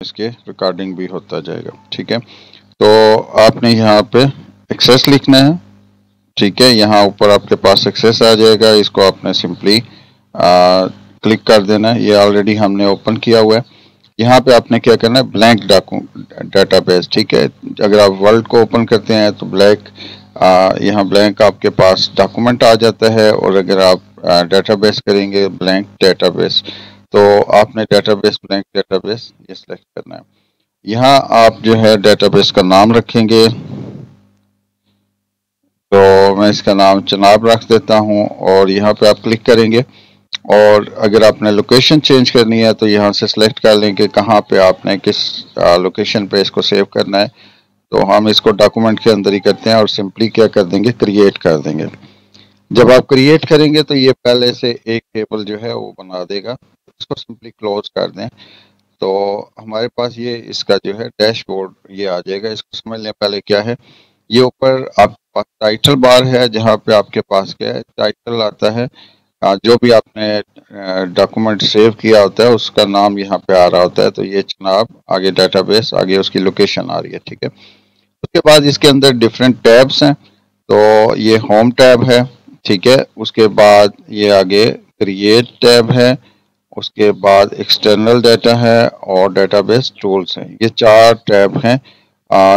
इसके रिकॉर्डिंग भी होता जाएगा। ठीक है, तो आपने यहाँ पे एक्सेस लिखना है। ठीक है, यहाँ ऊपर आपके पास एक्सेस आ जाएगा, इसको आपने सिंपली क्लिक कर देना है। ये ऑलरेडी हमने ओपन किया हुआ है। यहाँ पे आपने क्या करना है, ब्लैंक डाटाबेस। ठीक है, अगर आप वर्ल्ड को ओपन करते हैं तो यहाँ ब्लैंक आपके पास डॉक्यूमेंट आ जाता है, और अगर आप डाटाबेस करेंगे ब्लैंक डाटाबेस, तो आपने डाटाबेस ब्लैंक डाटाबेस ये सिलेक्ट करना है। यहाँ आप जो है डाटाबेस का नाम रखेंगे, तो मैं इसका नाम चनाब रख देता हूँ, और यहाँ पे आप क्लिक करेंगे। और अगर आपने लोकेशन चेंज करनी है तो यहाँ से सिलेक्ट कर लेंगे कहाँ पे आपने किस लोकेशन पे इसको सेव करना है। तो हम इसको डॉक्यूमेंट के अंदर ही करते हैं, और सिंपली क्या कर देंगे, क्रिएट कर देंगे। जब आप क्रिएट करेंगे तो ये पहले से एक टेबल जो है वो बना देगा, इसको सिंपली क्लोज कर दें। तो हमारे पास ये इसका जो है डैशबोर्ड ये आ जाएगा। इसको समझ लें पहले क्या है। ये ऊपर आपके पास टाइटल बार है, जहाँ पे आपके पास क्या है, टाइटल आता है। जो भी आपने डॉक्यूमेंट सेव किया होता है उसका नाम यहाँ पे आ रहा होता है। तो ये जनाब आगे डाटाबेस, आगे उसकी लोकेशन आ रही है। ठीक है, उसके बाद इसके अंदर डिफरेंट टैब्स हैं। तो ये होम टैब है। ठीक है, उसके बाद ये आगे क्रिएट टैब है, उसके बाद एक्सटर्नल डाटा है, और डाटाबेस टूल्स हैं। ये 4 टैब हैं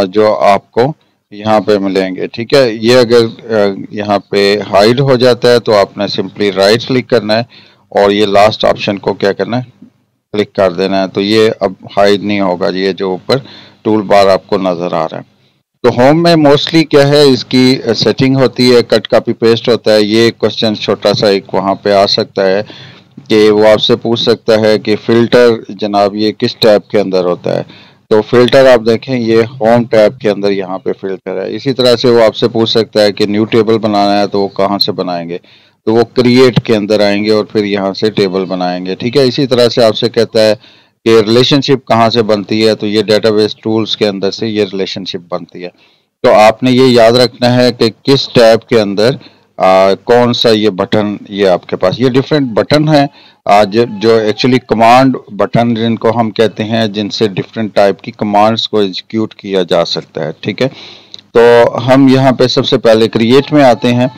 जो आपको यहाँ पे मिलेंगे। ठीक है, ये अगर यहाँ पे हाइड हो जाता है तो आपने सिंपली राइट क्लिक करना है, और ये लास्ट ऑप्शन को क्या करना है, क्लिक कर देना है। तो ये अब हाइड नहीं होगा, ये जो ऊपर टूल बार आपको नजर आ रहा है। तो होम में मोस्टली क्या है, इसकी सेटिंग होती है, कट कॉपी पेस्ट होता है। ये क्वेश्चन छोटा सा एक वहाँ पे आ सकता है कि वो आपसे पूछ सकता है कि फिल्टर जनाब ये किस टैब के अंदर होता है। तो फिल्टर आप देखें ये होम टैब के अंदर यहाँ पे फिल्टर है। इसी तरह से वो आपसे पूछ सकता है कि न्यू टेबल बनाना है, तो वो कहाँ से बनाएंगे, तो वो क्रिएट के अंदर आएंगे और फिर यहाँ से टेबल बनाएंगे। ठीक है, इसी तरह से आपसे कहता है कि रिलेशनशिप कहाँ से बनती है, तो ये डेटाबेस टूल्स के अंदर से ये रिलेशनशिप बनती है। तो आपने ये याद रखना है कि किस टैब के अंदर कौन सा ये बटन, ये आपके पास ये डिफरेंट बटन है जो एक्चुअली कमांड बटन जिनको हम कहते हैं, जिनसे डिफरेंट टाइप की कमांड्स को एग्जीक्यूट किया जा सकता है। ठीक है, तो हम यहाँ पे सबसे पहले क्रिएट में आते हैं।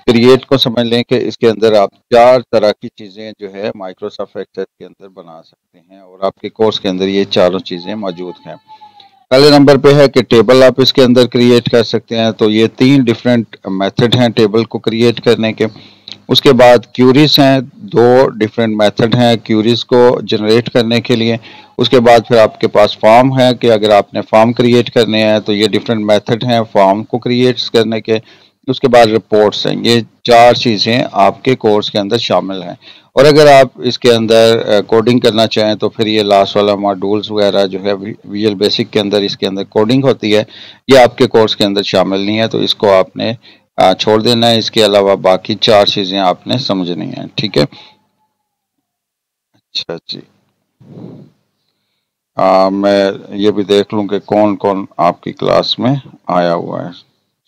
क्रिएट को समझ लें कि इसके अंदर आप 4 तरह की चीज़ें जो है माइक्रोसॉफ्ट एक्सेस के अंदर बना सकते हैं, और आपके कोर्स के अंदर ये चारों चीज़ें मौजूद हैं। पहले नंबर पे है कि टेबल आप इसके अंदर क्रिएट कर सकते हैं। तो ये 3 डिफरेंट मेथड हैं टेबल को क्रिएट करने के। उसके बाद क्यूरीज हैं, 2 डिफरेंट मेथड हैं क्यूरीज को जनरेट करने के लिए। उसके बाद फिर आपके पास फॉर्म है कि अगर आपने फॉर्म क्रिएट करने हैं तो ये डिफरेंट मेथड हैं फॉर्म को क्रिएट करने के। उसके बाद रिपोर्ट्स हैं। ये 4 चीज़ें आपके कोर्स के अंदर शामिल हैं। और अगर आप इसके अंदर कोडिंग करना चाहें तो फिर ये लास्ट वाला मॉड्यूल्स वगैरह जो है विजुअल बेसिक के अंदर इसके अंदर कोडिंग होती है, ये आपके कोर्स के अंदर शामिल नहीं है, तो इसको आपने छोड़ देना है। इसके अलावा बाकी 4 चीज़ें आपने समझनी है। ठीक है, अच्छा जी। मैं ये भी देख लूँ कि कौन कौन आपकी क्लास में आया हुआ है।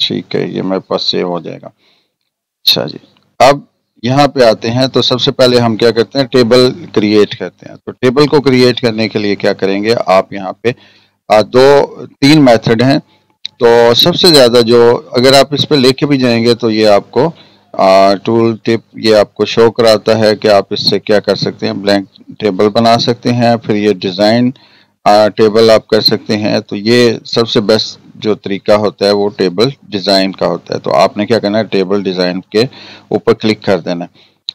ठीक है, ये मेरे पास सेव हो जाएगा। अच्छा जी, अब यहाँ पे आते हैं। तो सबसे पहले हम क्या करते हैं, टेबल क्रिएट करते हैं। तो टेबल को क्रिएट करने के लिए क्या करेंगे, आप यहाँ पे 3 मेथड हैं। तो सबसे ज़्यादा जो, अगर आप इस पे लेके भी जाएंगे तो ये आपको टूल टिप ये आपको शो कराता है कि आप इससे क्या कर सकते हैं, ब्लैंक टेबल बना सकते हैं। फिर ये डिज़ाइन टेबल आप कर सकते हैं। तो ये सबसे बेस्ट जो तरीका होता है वो टेबल डिज़ाइन का होता है। तो आपने क्या करना है, टेबल डिज़ाइन के ऊपर क्लिक कर देना है।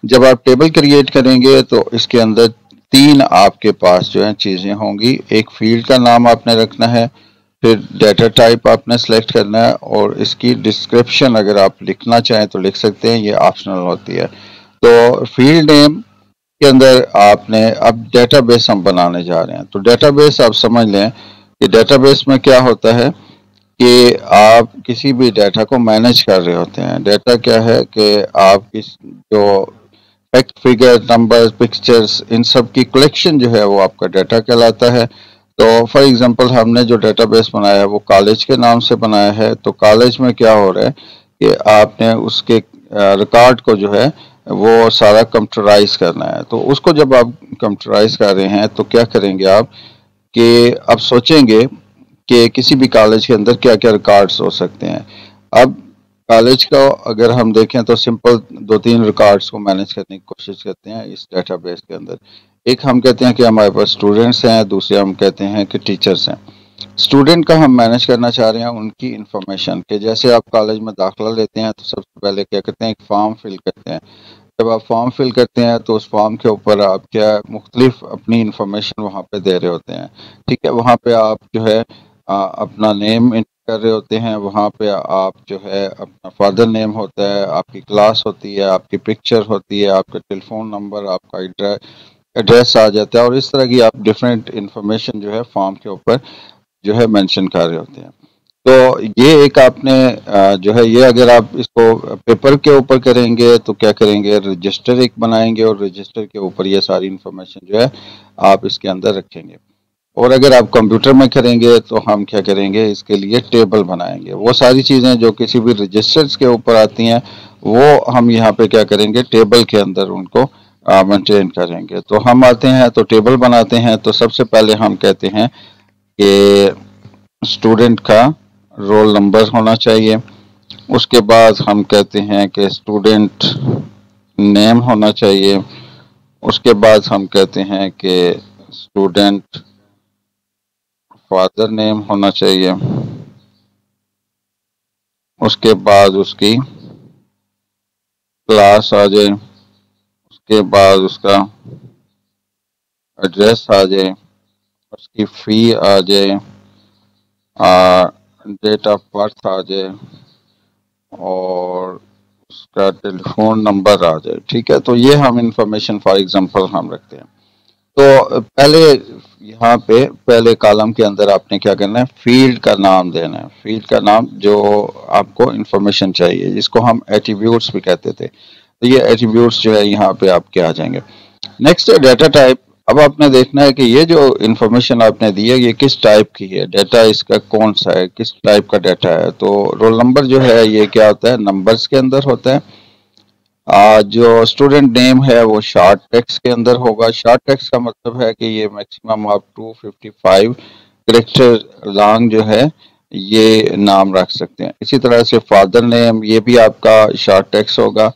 जब आप टेबल क्रिएट करेंगे तो इसके अंदर 3 आपके पास जो है चीज़ें होंगी। एक फील्ड का नाम आपने रखना है, फिर डाटा टाइप आपने सेलेक्ट करना है, और इसकी डिस्क्रिप्शन अगर आप लिखना चाहें तो लिख सकते हैं, ये ऑप्शनल होती है। तो फील्ड नेम के अंदर आपने, अब डेटाबेस हम बनाने जा रहे हैं। तो डेटाबेस आप समझ लें कि डेटाबेस में क्या होता है कि आप किसी भी डाटा को मैनेज कर रहे होते हैं। डाटा क्या है कि आप जो फैक्ट, फिगर, नंबर्स, पिक्चर्स, इन सब की कलेक्शन जो है वो आपका डाटा कहलाता है। तो फॉर एग्जांपल हमने जो डेटाबेस बनाया है वो कॉलेज के नाम से बनाया है। तो कॉलेज में क्या हो रहा है कि आपने उसके रिकॉर्ड को जो है वो सारा कंप्यूटराइज करना है। तो उसको जब आप कंप्यूटराइज कर रहे हैं तो क्या करेंगे आप कि अब सोचेंगे कि किसी भी कॉलेज के अंदर क्या क्या रिकॉर्ड्स हो सकते हैं। अब कॉलेज का अगर हम देखें तो सिंपल 2-3 रिकॉर्ड्स को मैनेज करने की कोशिश करते हैं इस डेटाबेस के अंदर। एक हम कहते हैं कि हमारे पास स्टूडेंट्स हैं, दूसरे हम कहते हैं कि टीचर्स हैं। स्टूडेंट का हम मैनेज करना चाह रहे हैं उनकी इंफॉर्मेशन के, जैसे आप कॉलेज में दाखिला लेते हैं तो सबसे पहले क्या करते हैं, एक फॉर्म फिल करते हैं। जब आप फॉर्म फिल करते हैं तो उस फॉर्म के ऊपर आप क्या मुख्तलिफ अपनी इंफॉर्मेशन वहाँ पे दे रहे होते हैं। ठीक है, वहाँ पे आप जो है अपना नेम एंटर कर रहे होते हैं, वहाँ पे आप जो है अपना फादर नेम होता है, आपकी क्लास होती है, आपकी पिक्चर होती है, आपका टेलीफोन नंबर, आपका एड्रेस आ जाता है, और इस तरह की आप डिफरेंट इंफॉर्मेशन जो है फॉर्म के ऊपर जो है मेंशन कर रहे होते हैं। तो ये एक आपने जो है ये अगर आप इसको पेपर के ऊपर करेंगे तो क्या करेंगे, रजिस्टर एक बनाएंगे और रजिस्टर के ऊपर ये सारी इंफॉर्मेशन जो है आप इसके अंदर रखेंगे। और अगर आप कंप्यूटर में करेंगे तो हम क्या करेंगे, इसके लिए टेबल बनाएंगे। वो सारी चीज़ें जो किसी भी रजिस्टर्स के ऊपर आती हैं वो हम यहाँ पे क्या करेंगे, टेबल के अंदर उनको मेंटेन करेंगे। तो हम आते हैं तो टेबल बनाते हैं। तो सबसे पहले हम कहते हैं कि स्टूडेंट का रोल नंबर होना चाहिए। उसके बाद हम कहते हैं कि स्टूडेंट नेम होना चाहिए। उसके बाद हम कहते हैं कि स्टूडेंट फादर नेम होना चाहिए। उसके बाद उसकी क्लास आ जाए, उसके बाद उसका एड्रेस आ जाए, उसकी फ़ी आ जाए, डेट ऑफ बर्थ आ जाए और उसका टेलीफोन नंबर आ जाए। ठीक है, तो ये हम इंफॉर्मेशन फॉर एग्जांपल हम रखते हैं। तो पहले यहाँ पे पहले कॉलम के अंदर आपने क्या करना है, फील्ड का नाम देना है। फील्ड का नाम जो आपको इंफॉर्मेशन चाहिए, जिसको हम एट्रीब्यूट्स भी कहते थे। तो ये एट्रीब्यूट्स जो है यहाँ पे आपके आ जाएंगे। नेक्स्ट है डेटा टाइप। अब आपने देखना है कि ये जो इंफॉर्मेशन आपने दी है ये किस टाइप की है, डेटा इसका कौन सा है, किस टाइप का डेटा है। तो रोल नंबर जो है ये क्या होता है, नंबर्स के अंदर होता है। जो स्टूडेंट नेम है वो शॉर्ट टेक्स्ट के अंदर होगा। शॉर्ट टेक्स्ट का मतलब है कि ये मैक्सिमम आप 255 कैरेक्टर लॉन्ग जो है ये नाम रख सकते हैं। इसी तरह से फादर नेम ये भी आपका शॉर्ट टेक्स्ट होगा।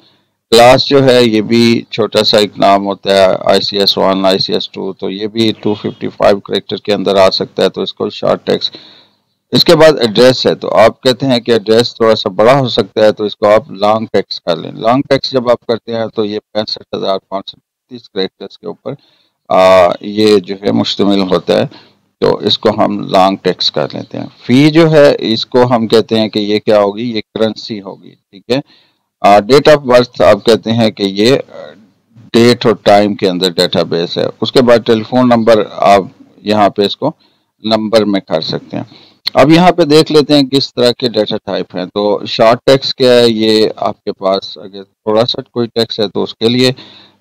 क्लास जो है ये भी छोटा सा एक नाम होता है, ICS1 ICS2, तो ये भी 255 कैरेक्टर के अंदर आ सकता है, तो इसको शॉर्ट टेक्स्ट। इसके बाद एड्रेस है, तो आप कहते हैं कि एड्रेस थोड़ा सा बड़ा हो सकता है तो इसको आप लॉन्ग टेक्स्ट कर लें। लॉन्ग टेक्स्ट जब आप करते हैं तो ये 65,530 कैरेक्टर्स के ऊपर ये जो है मुश्तमिल होता है, तो इसको हम लॉन्ग टेक्स्ट कर लेते हैं। फी जो है इसको हम कहते हैं कि ये क्या होगी, ये करेंसी होगी। ठीक है, डेट ऑफ बर्थ आप कहते हैं कि ये डेट और टाइम के अंदर डेटाबेस है। उसके बाद टेलीफोन नंबर आप यहाँ पे इसको नंबर में कर सकते हैं। अब यहाँ पे देख लेते हैं किस तरह के डेटा टाइप हैं। तो शॉर्ट टेक्स्ट क्या है, ये आपके पास अगर थोड़ा सा कोई टेक्स्ट है तो उसके लिए।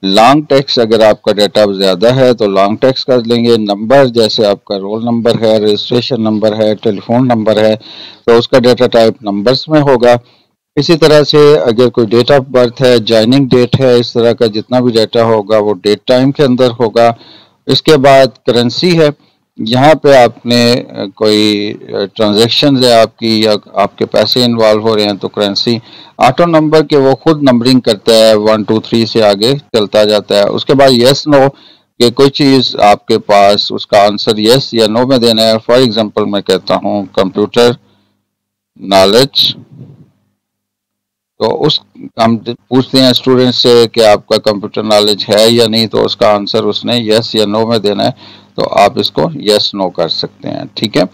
लॉन्ग टेक्स्ट अगर आपका डेटा ज्यादा है तो लॉन्ग टेक्स्ट कर लेंगे। नंबर जैसे आपका रोल नंबर है, रजिस्ट्रेशन नंबर है, टेलीफोन नंबर है, तो उसका डेटा टाइप नंबर्स में होगा। इसी तरह से अगर कोई डेट ऑफ बर्थ है, जॉइनिंग डेट है, इस तरह का जितना भी डेटा होगा वो डेट टाइम के अंदर होगा। इसके बाद करेंसी है, यहाँ पे आपने कोई ट्रांजैक्शन है आपकी या आपके पैसे इन्वॉल्व हो रहे हैं तो करेंसी। ऑटो नंबर के वो खुद नंबरिंग करता है, 1 2 3 से आगे चलता जाता है। उसके बाद यस नो कि कोई चीज़ आपके पास उसका आंसर यस या नो में देना है। फॉर एग्जांपल मैं कहता हूँ कंप्यूटर नॉलेज, तो उस हम पूछते हैं स्टूडेंट से कि आपका कंप्यूटर नॉलेज है या नहीं, तो उसका आंसर उसने यस या नो में देना है, तो आप इसको यस नो कर सकते हैं। ठीक है,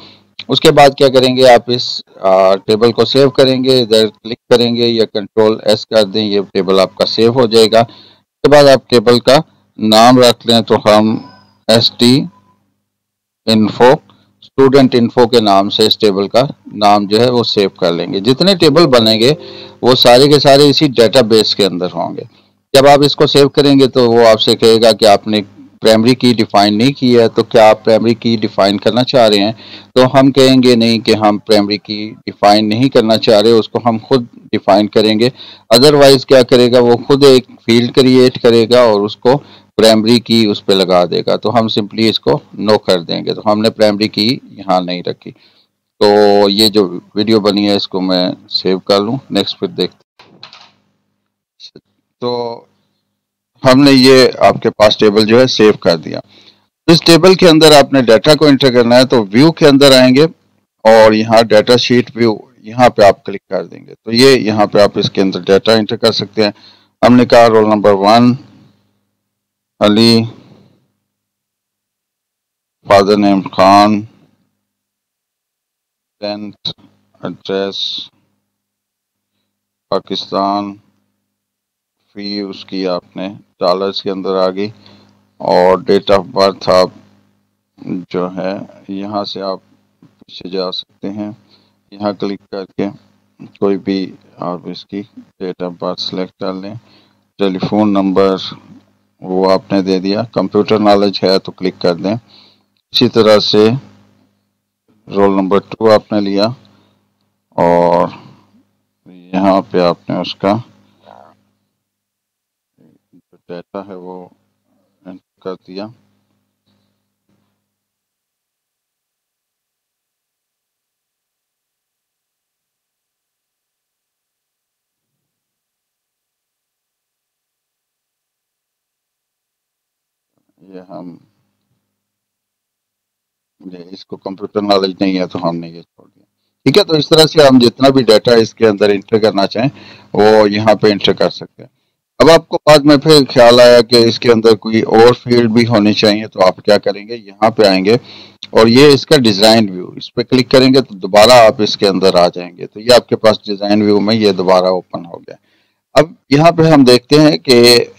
उसके बाद क्या करेंगे, आप इस टेबल को सेव करेंगे, इधर क्लिक करेंगे या कंट्रोल S कर दें, ये टेबल आपका सेव हो जाएगा। उसके बाद आप टेबल का नाम रख लें, तो हम ST इन्फो स्टूडेंट इन्फो के नाम से इस टेबल का नाम जो है वो सेव कर लेंगे। जितने टेबल बनेंगे वो सारे के सारे इसी डेटाबेस के अंदर होंगे। जब आप इसको सेव करेंगे तो वो आपसे कहेगा कि आपने प्राइमरी की डिफाइन नहीं की है, तो क्या आप प्राइमरी की डिफाइन करना चाह रहे हैं। तो हम कहेंगे नहीं कि हम प्राइमरी की डिफाइन नहीं करना चाह रहे, उसको हम खुद डिफाइन करेंगे। अदरवाइज क्या करेगा, वो खुद एक फील्ड क्रिएट करेगा और उसको प्राइमरी की उस पर लगा देगा, तो हम सिंपली इसको नो कर देंगे। तो हमने प्राइमरी की यहाँ नहीं रखी। तो ये जो वीडियो बनी है इसको मैं सेव कर लूँ, नेक्स्ट फिर देखते। तो हमने ये आपके पास टेबल जो है सेव कर दिया। इस टेबल के अंदर आपने डाटा को एंटर करना है, तो व्यू के अंदर आएंगे और यहाँ डाटा शीट व्यू, यहाँ पे आप क्लिक कर देंगे तो ये यहाँ पे आप इसके अंदर डाटा एंटर कर सकते हैं। हमने कहा roll number 1 Ali, father name Khan, 10th address Pakistan, fee उसकी आपने डॉलर्स के अंदर आ गई, और डेट ऑफ बर्थ आप जो है यहाँ से आप पीछे जा सकते हैं, यहाँ क्लिक करके कोई भी आप इसकी डेट ऑफ बर्थ सेलेक्ट कर लें। टेलीफोन नंबर वो आपने दे दिया, कंप्यूटर नॉलेज है तो क्लिक कर दें। इसी तरह से रोल नंबर 2 आपने लिया और यहाँ पे आपने उसका जो डाटा है वो एंटर कर दिया। ये हम इसको कंप्यूटर नॉलेज नहीं है तो हमने ये छोड़ दिया। ठीक है, तो इस तरह से हम जितना भी डाटा इसके अंदर इंटर करना चाहें वो यहाँ पे इंटर कर सकते हैं। अब आपको बाद में फिर ख्याल आया कि इसके अंदर कोई और फील्ड भी होनी चाहिए, तो आप क्या करेंगे, यहाँ पे आएंगे और ये इसका डिजाइन व्यू, इस पे क्लिक करेंगे तो दोबारा आप इसके अंदर आ जाएंगे। तो ये आपके पास डिजाइन व्यू में ये दोबारा ओपन हो गया। अब यहाँ पे हम देखते हैं कि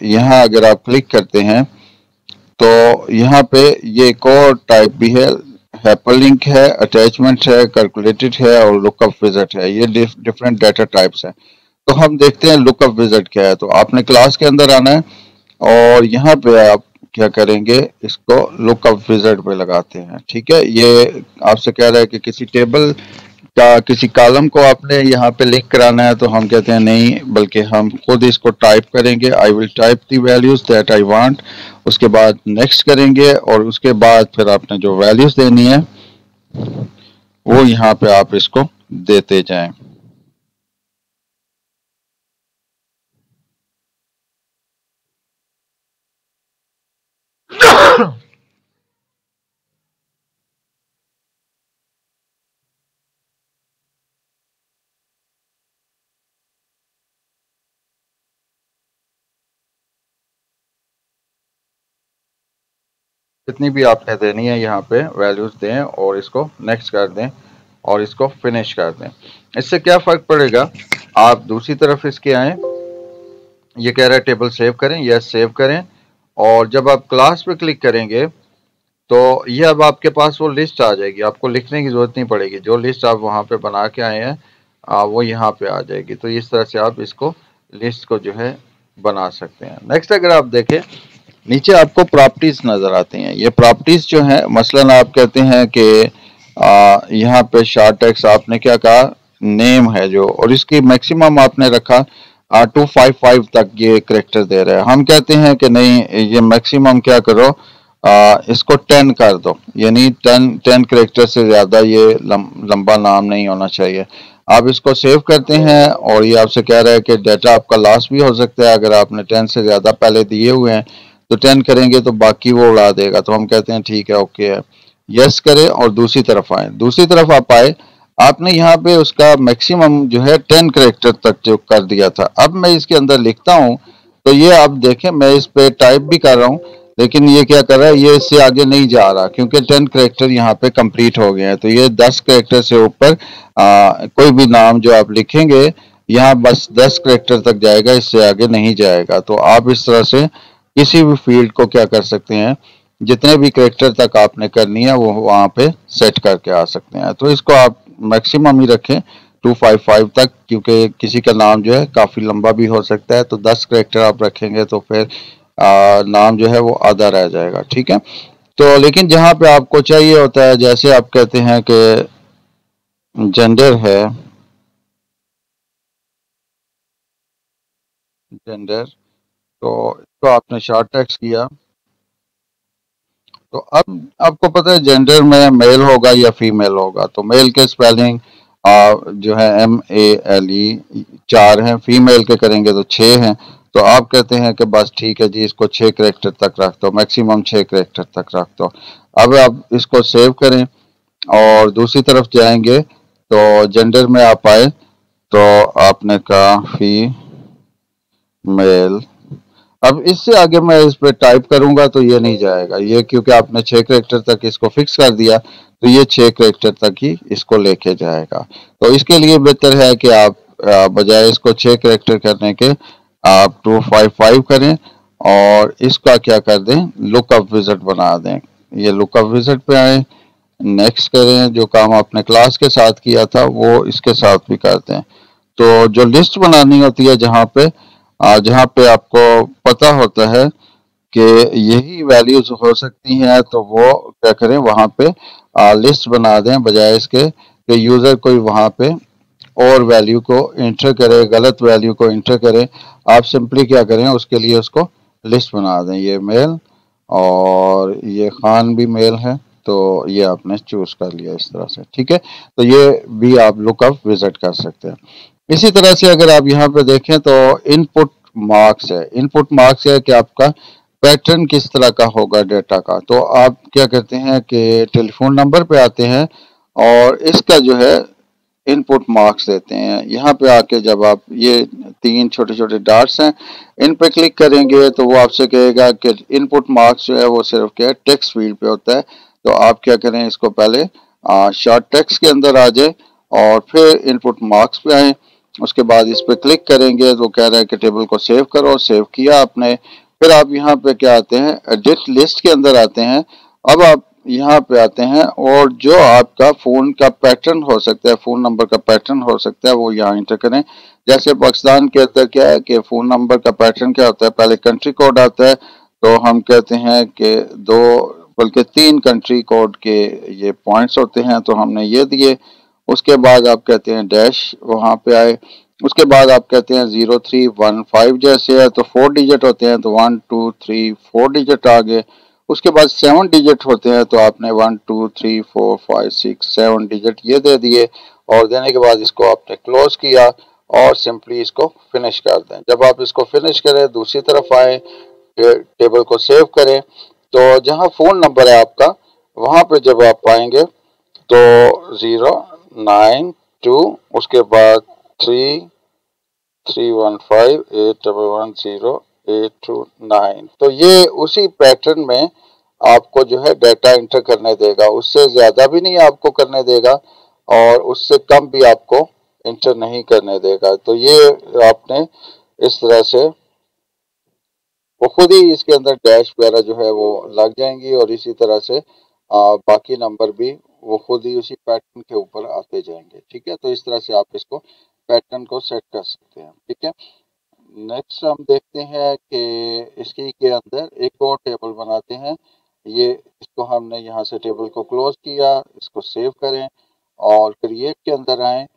यहाँ अगर आप क्लिक करते हैं तो यहाँ पे ये एक और टाइप भी है, हाइपरलिंक है, अटैचमेंट है, कैलकुलेटेड है और लुकअप विजिट है। ये डिफरेंट डाटा टाइप्स हैं। तो हम देखते हैं लुकअप विजिट क्या है। तो आपने क्लास के अंदर आना है और यहाँ पे आप क्या करेंगे, इसको लुकअप विजिट पे लगाते हैं। ठीक है, ये आपसे कह रहा है कि किसी टेबल का किसी कॉलम को आपने यहाँ पे लिंक कराना है, तो हम कहते हैं नहीं, बल्कि हम खुद इसको टाइप करेंगे। I will type the values that I want, उसके बाद नेक्स्ट करेंगे और उसके बाद फिर आपने जो वैल्यूज देनी है वो यहाँ पे आप इसको देते जाएं। जितनी भी आपने देनी है यहाँ पे वैल्यूज दें और इसको नेक्स्ट कर दें और इसको फिनिश कर दें। इससे क्या फ़र्क पड़ेगा, आप दूसरी तरफ इसके आएँ, ये कह रहा है टेबल सेव करें, यस सेव करें, और जब आप क्लास पे क्लिक करेंगे तो ये अब आपके पास वो लिस्ट आ जाएगी, आपको लिखने की ज़रूरत नहीं पड़ेगी। जो लिस्ट आप वहाँ पे बना के आए हैं वो यहाँ पे आ जाएगी। तो इस तरह से आप इसको लिस्ट को जो है बना सकते हैं। नेक्स्ट अगर आप देखें, नीचे आपको प्रॉपर्टीज नजर आती हैं। ये प्रॉपर्टीज जो है, मसलन आप कहते हैं कि यहाँ पे शॉर्ट टेक्स्ट आपने क्या कहा, नेम है जो, और इसकी मैक्सिमम आपने रखा 255 तक ये करेक्टर दे रहा है। हम कहते हैं कि नहीं, ये मैक्सिमम क्या करो, इसको 10 कर दो, यानी 10 करेक्टर से ज्यादा ये लंबा नाम नहीं होना चाहिए। आप इसको सेव करते हैं और ये आपसे कह रहा है कि डाटा आपका लॉस भी हो सकता है अगर आपने 10 से ज्यादा पहले दिए हुए हैं। तो 10 करेंगे तो बाकी वो उड़ा देगा। तो हम कहते हैं ठीक है, ओके है, यस करें और दूसरी तरफ आए। दूसरी तरफ आप आए, आपने यहाँ पे उसका मैक्सिमम जो है 10 करेक्टर तक जो कर दिया था। अब मैं इसके अंदर लिखता हूँ तो ये आप देखें, मैं इस पे टाइप भी कर रहा हूँ लेकिन ये क्या कर रहा है, ये इससे आगे नहीं जा रहा क्योंकि 10 करेक्टर यहाँ पे कंप्लीट हो गए हैं। तो ये 10 करेक्टर से ऊपर कोई भी नाम जो आप लिखेंगे यहाँ बस 10 करेक्टर तक जाएगा, इससे आगे नहीं जाएगा। तो आप इस तरह से किसी भी फील्ड को क्या कर सकते हैं, जितने भी करेक्टर तक आपने करनी है वो वहाँ पे सेट करके आ सकते हैं। तो इसको आप मैक्सिमम ही रखें 255 तक, क्योंकि किसी का नाम जो है काफ़ी लंबा भी हो सकता है। तो 10 करेक्टर आप रखेंगे तो फिर नाम जो है वो आधा रह जाएगा। ठीक है, तो लेकिन जहाँ पे आपको चाहिए होता है, जैसे आप कहते हैं कि जेंडर है, जेंडर, तो इसको आपने शॉर्ट टेक्स्ट किया तो अब आपको पता है जेंडर में मेल होगा या फीमेल होगा, तो मेल के स्पेलिंग जो है MALE 4 हैं, फीमेल के करेंगे तो 6 हैं। तो आप कहते हैं कि बस ठीक है जी, इसको 6 कैरेक्टर तक रख दो, मैक्सिमम 6 कैरेक्टर तक रख दो। अब आप इसको सेव करें और दूसरी तरफ जाएंगे तो जेंडर में आप आए तो आपने कहा फीमेल। अब इससे आगे मैं इस पे टाइप करूंगा तो ये नहीं जाएगा, ये क्योंकि आपने 6 कैरेक्टर तक इसको फिक्स कर दिया, तो ये 6 कैरेक्टर तक ही इसको लेके जाएगा। तो इसके लिए बेहतर है कि आप बजाय इसको 6 कैरेक्टर करने के आप 255 करें और इसका क्या कर दें, लुकअप विजिट बना दें। ये लुकअप विजिट पे आए, नेक्स्ट करें, जो काम आपने क्लास के साथ किया था वो इसके साथ भी करते हैं। तो जो लिस्ट बनानी होती है जहाँ पे आपको पता होता है कि यही वैल्यूज हो सकती हैं, तो वो क्या करें, वहाँ पे लिस्ट बना दें, बजाय इसके कि यूज़र कोई वहाँ पे और वैल्यू को इंटर करे, गलत वैल्यू को इंटर करे। आप सिंपली क्या करें, उसके लिए उसको लिस्ट बना दें। ये मेल और ये खान भी मेल है, तो ये आपने चूज कर लिया इस तरह से, ठीक है। तो ये भी आप लुकअप विजिट कर सकते हैं। इसी तरह से अगर आप यहाँ पे देखें तो इनपुट मार्क्स है, इनपुट मार्क्स है कि आपका पैटर्न किस तरह का होगा डेटा का। तो आप क्या करते हैं कि टेलीफोन नंबर पे आते हैं और इसका जो है इनपुट मार्क्स देते हैं। यहाँ पे आके जब आप ये 3 छोटे छोटे डॉट्स हैं, इन पे क्लिक करेंगे तो वो आपसे कहेगा कि इनपुट मार्क्स जो है वो सिर्फ क्या है, टेक्स्ट फील्ड पे होता है। तो आप क्या करें, इसको पहले शॉर्ट टेक्स्ट के अंदर आ जाए और फिर इनपुट मार्क्स पे आए। उसके बाद इस पे क्लिक करेंगे तो कह रहा है कि टेबल को सेव करो, सेव किया आपने। फिर आप यहाँ पे क्या आते हैं, एडिट लिस्ट के अंदर आते हैं। अब आप यहाँ पे आते हैं और जो आपका फ़ोन का पैटर्न हो सकता है, फ़ोन नंबर का पैटर्न हो सकता है, वो यहाँ इंटर करें। जैसे पाकिस्तान के अंदर क्या है कि फ़ोन नंबर का पैटर्न क्या होता है, पहले कंट्री कोड आता है, तो हम कहते हैं कि 2 बल्कि 3 कंट्री कोड के ये पॉइंट्स होते हैं, तो हमने ये दिए। उसके बाद आप कहते हैं डैश वहाँ पे आए। उसके बाद आप कहते हैं 0315 जैसे है तो 4 डिजिट होते हैं, तो 1 2 3 4 डिजिट आ गए। उसके बाद 7 डिजिट होते हैं, तो आपने 1 2 3 4 5 6 7 डिजिट ये दे दिए। और देने के बाद इसको आपने क्लोज किया और सिंपली इसको फिनिश कर दें। जब आप इसको फिनिश करें, दूसरी तरफ आए, टेबल को सेव करें, तो जहां फोन नंबर है आपका, वहां पे जब आप पाएंगे तो 092, उसके बाद 33158110829, तो ये उसी पैटर्न में आपको जो है डाटा इंटर करने देगा। उससे ज्यादा भी नहीं आपको करने देगा और उससे कम भी आपको इंटर नहीं करने देगा। तो ये आपने इस तरह से वो खुद ही इसके अंदर डैश वगैरह जो है वो लग जाएंगी और इसी तरह से बाकी नंबर भी वो खुद ही उसी पैटर्न के ऊपर आते जाएंगे, ठीक है। तो इस तरह से आप इसको पैटर्न को सेट कर सकते हैं, ठीक है। नेक्स्ट हम देखते हैं कि इसकी के अंदर एक और टेबल बनाते हैं। ये इसको हमने यहाँ से टेबल को क्लोज किया, इसको सेव करें और क्रिएट के अंदर आए,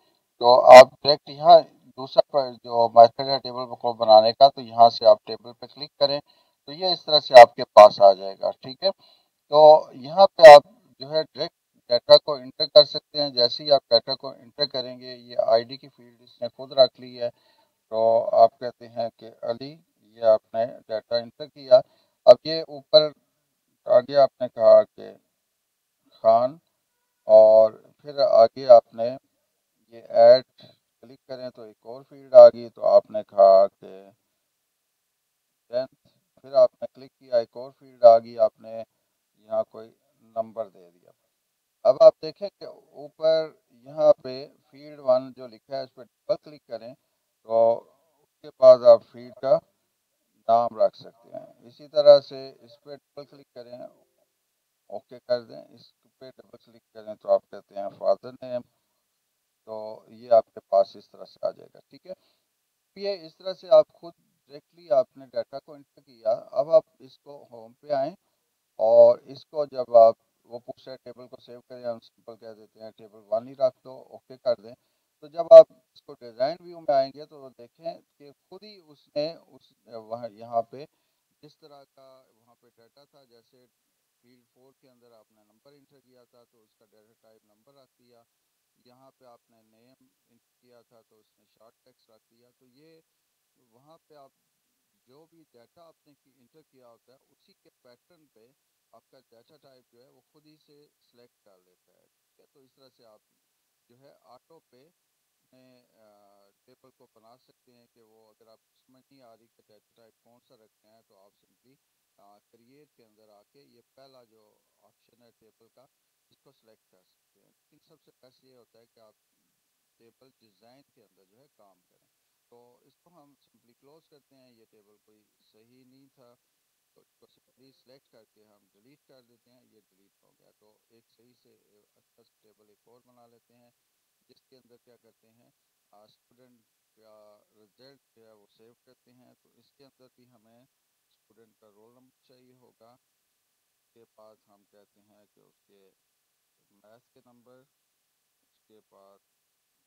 तो आप डायरेक्ट यहाँ दूसरा जो मेथड है टेबल को बनाने का, तो यहाँ से आप टेबल पे क्लिक करें तो ये इस तरह से आपके पास आ जाएगा, ठीक है। तो यहाँ पे आप जो है डायरेक्ट डाटा को इंटर कर सकते हैं। जैसे ही आप डाटा को इंटर करेंगे, ये आईडी की फील्ड इसने खुद रख ली है, तो आप कहते हैं कि अली, ये आपने डाटा इंटर किया। अब ये ऊपर आगे आपने कहा कि खान, और फिर आगे आपने ये ऐड क्लिक करें तो एक और फील्ड आ गई, तो आपने कहा कि 10th, फिर आपने क्लिक किया, एक और फील्ड आ गई, आपने यहाँ कोई नंबर दे दिया। अब आप देखें कि ऊपर यहाँ पे फील्ड 1 जो लिखा है, इस पर डबल क्लिक करें तो उसके बाद आप फील्ड का नाम रख सकते हैं। इसी तरह से इस पर डबल क्लिक करें, ओके कर दें, इस पे डबल क्लिक करें तो आप कहते हैं फादर नेम, तो ये आपके पास इस तरह से आ जाएगा, ठीक है। ये इस तरह से आप खुद डायरेक्टली आपने डाटा को इंटर किया। अब आप इसको होम पे आएँ और इसको जब आप वो पूछ रहे टेबल को सेव करें, हम सिंपल कह देते हैं टेबल 1 ही रख दो, ओके कर दें। तो जब आप इसको डिज़ाइन व्यू में आएंगे तो देखें कि खुद ही उसने उस वहाँ यहाँ पे जिस तरह का वहाँ पे डाटा था, जैसे फील्ड 4 के अंदर आपने नंबर इंटर किया था तो उसका डाटा टाइप नंबर रख दिया। यहाँ पे आपने नेम इंटर किया था तो उसने शॉर्ट टेक्स्ट रख दिया। तो ये वहाँ पे आप जो भी डाटा आपने इंटर किया होता है उसी के पैटर्न पे आपका डाटा टाइप जो है वो खुद ही से सिलेक्ट कर लेता है। ठीक है, तो इस तरह से आप जो है ऑटो पे टेबल को बना सकते हैं कि वो अगर आप समझ नहीं आ रही कि डाटा टाइप कौन सा रखना है तो आप सिंपली क्रिएट के अंदर आके ये पहला जो ऑप्शन है टेबल का इसको सिलेक्ट कर सकते हैं। लेकिन सबसे बेस्ट ये होता है कि आप टेबल डिज़ाइन के अंदर जो है काम करें। तो इसको हम सिंपली क्लोज करते हैं, ये टेबल कोई सही नहीं था तो इसको सिंपली सिलेक्ट करके हम डिलीट कर देते हैं। ये डिलीट हो गया। तो एक सही से अच्छा सा टेबल एक और बना लेते हैं जिसके अंदर क्या करते हैं स्टूडेंट का रिजल्ट जो है वो सेव करते हैं। तो इसके अंदर भी हमें स्टूडेंट का रोल नंबर चाहिए होगा। उसके बाद हम कहते हैं कि उसके मैथ के नंबर, उसके बाद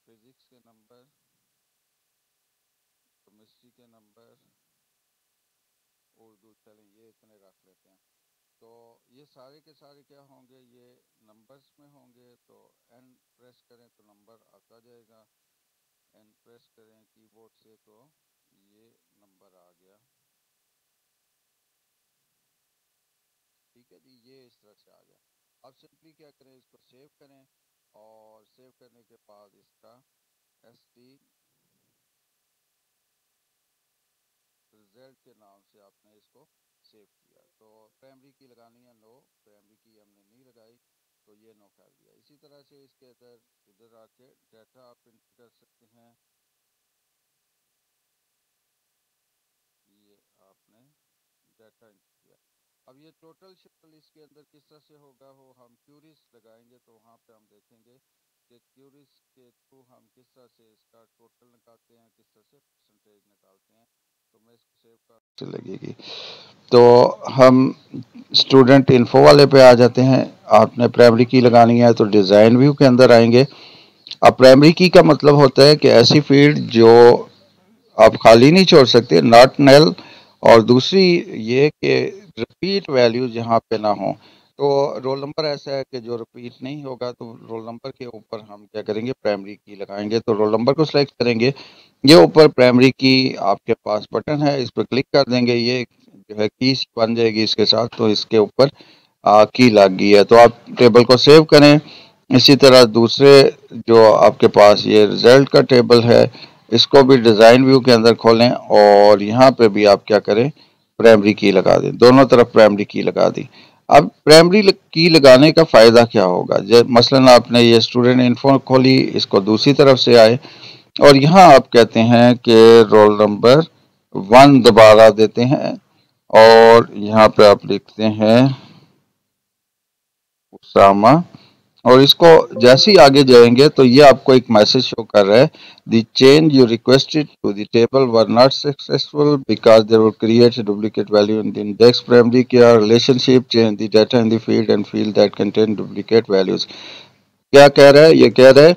फिजिक्स के नंबर, केमिस्ट्री के नंबर, उर्दू, चलें ये इतने रख लेते हैं। तो ये सारे के सारे क्या होंगे, ये नंबर्स में होंगे। तो एन प्रेस करें तो नंबर आता जाएगा, एन प्रेस करें कीबोर्ड से तो ये नंबर आ गया। ठीक है जी, ये इस तरह से आ गया। अब सिंपली क्या करें, इसको सेव करें और सेव करने के बाद इसका ST रिजल्ट के नाम से आपने इसको सेव किया। तो प्राइमरी की लगानी है, नो प्राइमरी की हमने नहीं लगाई तो ये नो कर दिया। इसी तरह से इसके अंदर इधर आके डाटा आप इंटर कर सकते हैं। ये आपने डाटा इंटर किया। अब ये टोटल शटल इसके अंदर किस तरह से होगा, हो हम क्यूरीज लगाएंगे तो वहाँ पे हम देखेंगे कि क्यूरीज के थ्रू हम किस तरह से इसका टोटल निकालते हैं, किस तरह से परसेंटेज निकालते हैं। तो मैं इसको सेव कर लगेगी। तो हम स्टूडेंट इन्फो वाले पे आ जाते हैं। आपने प्राइमरी की लगानी है तो डिज़ाइन व्यू के अंदर आएंगे। अब प्राइमरी की का मतलब होता है कि ऐसी फील्ड जो आप खाली नहीं छोड़ सकते, नॉट नल। और दूसरी ये कि रिपीट वैल्यू जहाँ पे ना हो। तो रोल नंबर ऐसा है कि जो रिपीट नहीं होगा तो रोल नंबर के ऊपर हम क्या करेंगे, प्राइमरी की लगाएंगे। तो रोल नंबर को सिलेक्ट करेंगे, ये ऊपर प्राइमरी की आपके पास बटन है, इस पर क्लिक कर देंगे, ये जो है की बन जाएगी इसके साथ। तो इसके ऊपर की लग गई है। तो आप टेबल को सेव करें। इसी तरह दूसरे जो आपके पास ये रिजल्ट का टेबल है इसको भी डिज़ाइन व्यू के अंदर खोलें और यहाँ पे भी आप क्या करें, प्राइमरी की लगा दें। दोनों तरफ प्राइमरी की लगा दी। अब प्राइमरी की लगाने का फ़ायदा क्या होगा, जब मसलन आपने ये स्टूडेंट इन्फो खोली, इसको दूसरी तरफ से आए और यहाँ आप कहते हैं कि रोल नंबर 1 दोबारा देते हैं और यहाँ पे आप लिखते हैं उसामा। और इसको जैसे ही आगे जाएंगे तो ये आपको एक मैसेज शो कर रहा है, the change you requested to the table were not successful because they will create duplicate value in the index primary क्या relationship change the data in the field and field that contain duplicate values. क्या कह रहा है, ये कह रहा है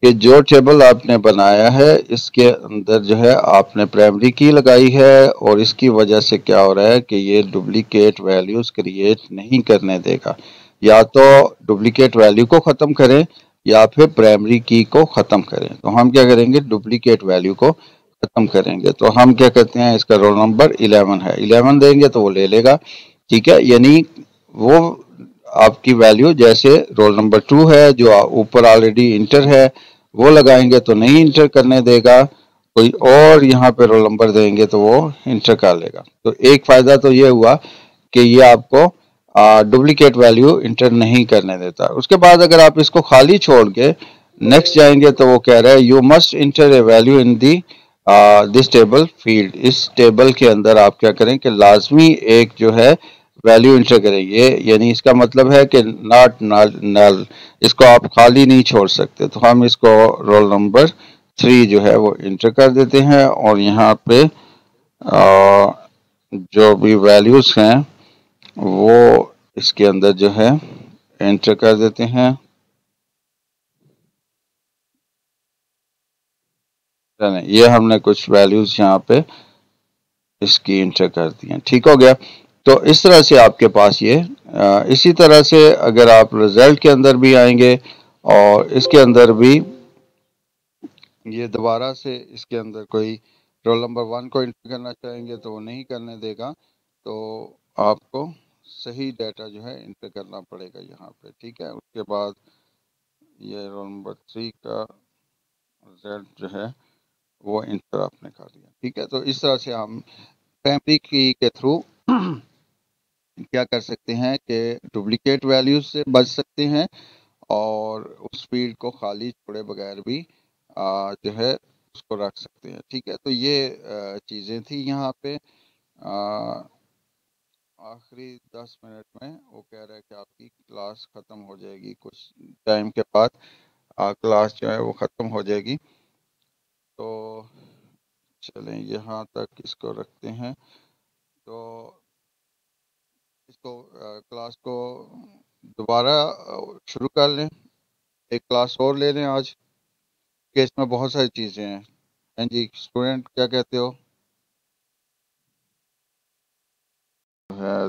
कि जो टेबल आपने बनाया है इसके अंदर जो है आपने प्राइमरी की लगाई है और इसकी वजह से क्या हो रहा है कि ये डुप्लीकेट वैल्यूज क्रिएट नहीं करने देगा। या तो डुप्लीकेट वैल्यू को ख़त्म करें या फिर प्राइमरी की को ख़त्म करें। तो हम क्या करेंगे, डुप्लीकेट वैल्यू को ख़त्म करेंगे। तो हम क्या करते हैं, इसका रोल नंबर 11 है, 11 देंगे तो वो ले लेगा। ठीक है, यानी वो आपकी वैल्यू जैसे रोल नंबर 2 है जो ऊपर ऑलरेडी इंटर है वो लगाएंगे तो नहीं इंटर करने देगा। कोई और यहाँ पे रोल नंबर देंगे तो वो इंटर कर लेगा। तो एक फ़ायदा तो ये हुआ कि ये आपको डुप्लीकेट वैल्यू इंटर नहीं करने देता। उसके बाद अगर आप इसको खाली छोड़ के नेक्स्ट जाएंगे तो वो कह रहा है you must inter A value in the this table field. इस टेबल के अंदर आप क्या करें कि लाजमी एक जो है वैल्यू इंटर करेंगे, यानी इसका मतलब है कि नॉट नल, इसको आप खाली नहीं छोड़ सकते। तो हम इसको रोल नंबर 3 जो है वो इंटर कर देते हैं और यहाँ पे जो भी वैल्यूज हैं वो इसके अंदर जो है एंटर कर देते हैं। ये हमने कुछ वैल्यूज यहाँ पे इसकी इंटर कर दी हैं। ठीक हो गया। तो इस तरह से आपके पास ये इसी तरह से अगर आप रिजल्ट के अंदर भी आएंगे और इसके अंदर भी ये दोबारा से इसके अंदर कोई रोल नंबर 1 को एंटर करना चाहेंगे तो वो नहीं करने देगा, तो आपको सही डाटा जो है एंटर करना पड़ेगा यहाँ पे, ठीक है। उसके बाद ये रोल नंबर 3 का रिजल्ट जो है वो एंटर आपने कर दिया, ठीक है। तो इस तरह से हम प्राइमरी की के थ्रू क्या कर सकते हैं कि डुप्लीकेट वैल्यूज से बच सकते हैं और उस फील्ड को खाली छोड़े बगैर भी जो है उसको रख सकते हैं, ठीक है। तो ये चीज़ें थी यहाँ पे। आखिरी 10 मिनट में वो कह रहा है कि आपकी क्लास ख़त्म हो जाएगी, कुछ टाइम के बाद क्लास जो है वो ख़त्म हो जाएगी। तो चलें यहाँ तक इसको रखते हैं। तो इसको क्लास को दोबारा शुरू कर लें, एक क्लास और ले लें आज कि इसमें बहुत सारी चीज़ें हैं। हाँ जी स्टूडेंट, क्या कहते हो? है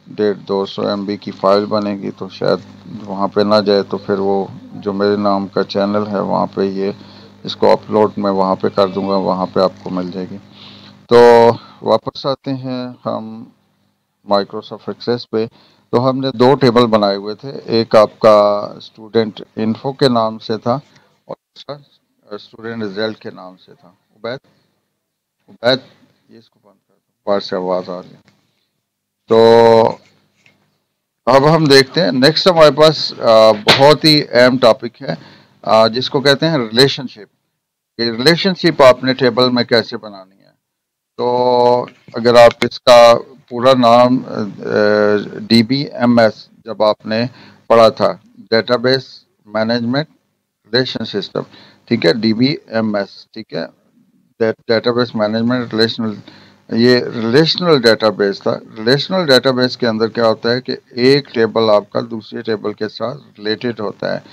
150-200 MB की फ़ाइल बनेगी तो शायद वहाँ पे ना जाए, तो फिर वो जो मेरे नाम का चैनल है वहाँ पे ये इसको अपलोड मैं वहाँ पे कर दूँगा, वहाँ पे आपको मिल जाएगी। तो वापस आते हैं हम माइक्रोसॉफ्ट एक्सेस पे। तो हमने 2 टेबल बनाए हुए थे, एक आपका स्टूडेंट इन्फो के नाम से था और दूसरा स्टूडेंट रिजल्ट के नाम से था। उबैद, उबैद ये इसको बंद कर दो, बाहर से आवाज़ आ रही है। तो अब हम देखते हैं नेक्स्ट हमारे पास बहुत ही अहम टॉपिक है जिसको कहते हैं रिलेशनशिप। कि रिलेशनशिप आपने टेबल में कैसे बनानी है। तो अगर आप इसका पूरा नाम DBMS जब आपने पढ़ा था, डेटाबेस मैनेजमेंट रिलेशन सिस्टम, ठीक है, DBMS, ठीक है, डेटाबेस मैनेजमेंट रिलेशनल, ये रिलेशनल डेटाबेस था। रिलेशनल डेटाबेस के अंदर क्या होता है कि एक टेबल आपका दूसरे टेबल के साथ रिलेटेड होता है,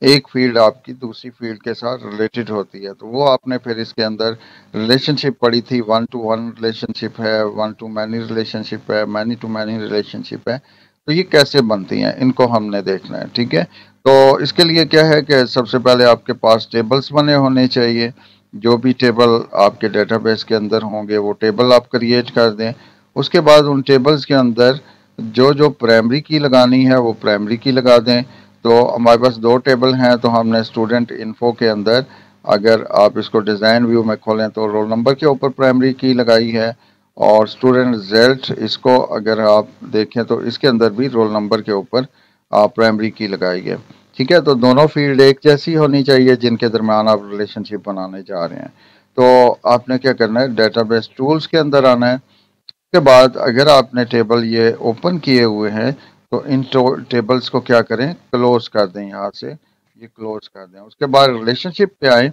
एक फील्ड आपकी दूसरी फील्ड के साथ रिलेटेड होती है। तो वो आपने फिर इसके अंदर रिलेशनशिप पढ़ी थी, 1 to 1 रिलेशनशिप है, 1 to मैनी रिलेशनशिप है, मैनी टू मैनी रिलेशनशिप है। तो ये कैसे बनती हैं इनको हमने देखना है, ठीक है। तो इसके लिए क्या है कि सबसे पहले आपके पास टेबल्स बने होने चाहिए। जो भी टेबल आपके डेटाबेस के अंदर होंगे वो टेबल आप क्रिएट कर दें। उसके बाद उन टेबल्स के अंदर जो जो प्राइमरी की लगानी है वो प्राइमरी की लगा दें। तो हमारे पास 2 टेबल हैं, तो हमने स्टूडेंट इन्फो के अंदर अगर आप इसको डिज़ाइन व्यू में खोलें तो रोल नंबर के ऊपर प्राइमरी की लगाई है, और स्टूडेंट रिजल्ट इसको अगर आप देखें तो इसके अंदर भी रोल नंबर के ऊपर प्राइमरी की लगाई है, ठीक है। तो दोनों फील्ड एक जैसी होनी चाहिए जिनके दरमियान आप रिलेशनशिप बनाने जा रहे हैं। तो आपने क्या करना है, डेटाबेस टूल्स के अंदर आना है। उसके बाद अगर आपने टेबल ये ओपन किए हुए हैं तो इन टेबल्स को क्या करें, क्लोज कर दें, यहाँ से ये क्लोज कर दें। उसके बाद रिलेशनशिप पे आए,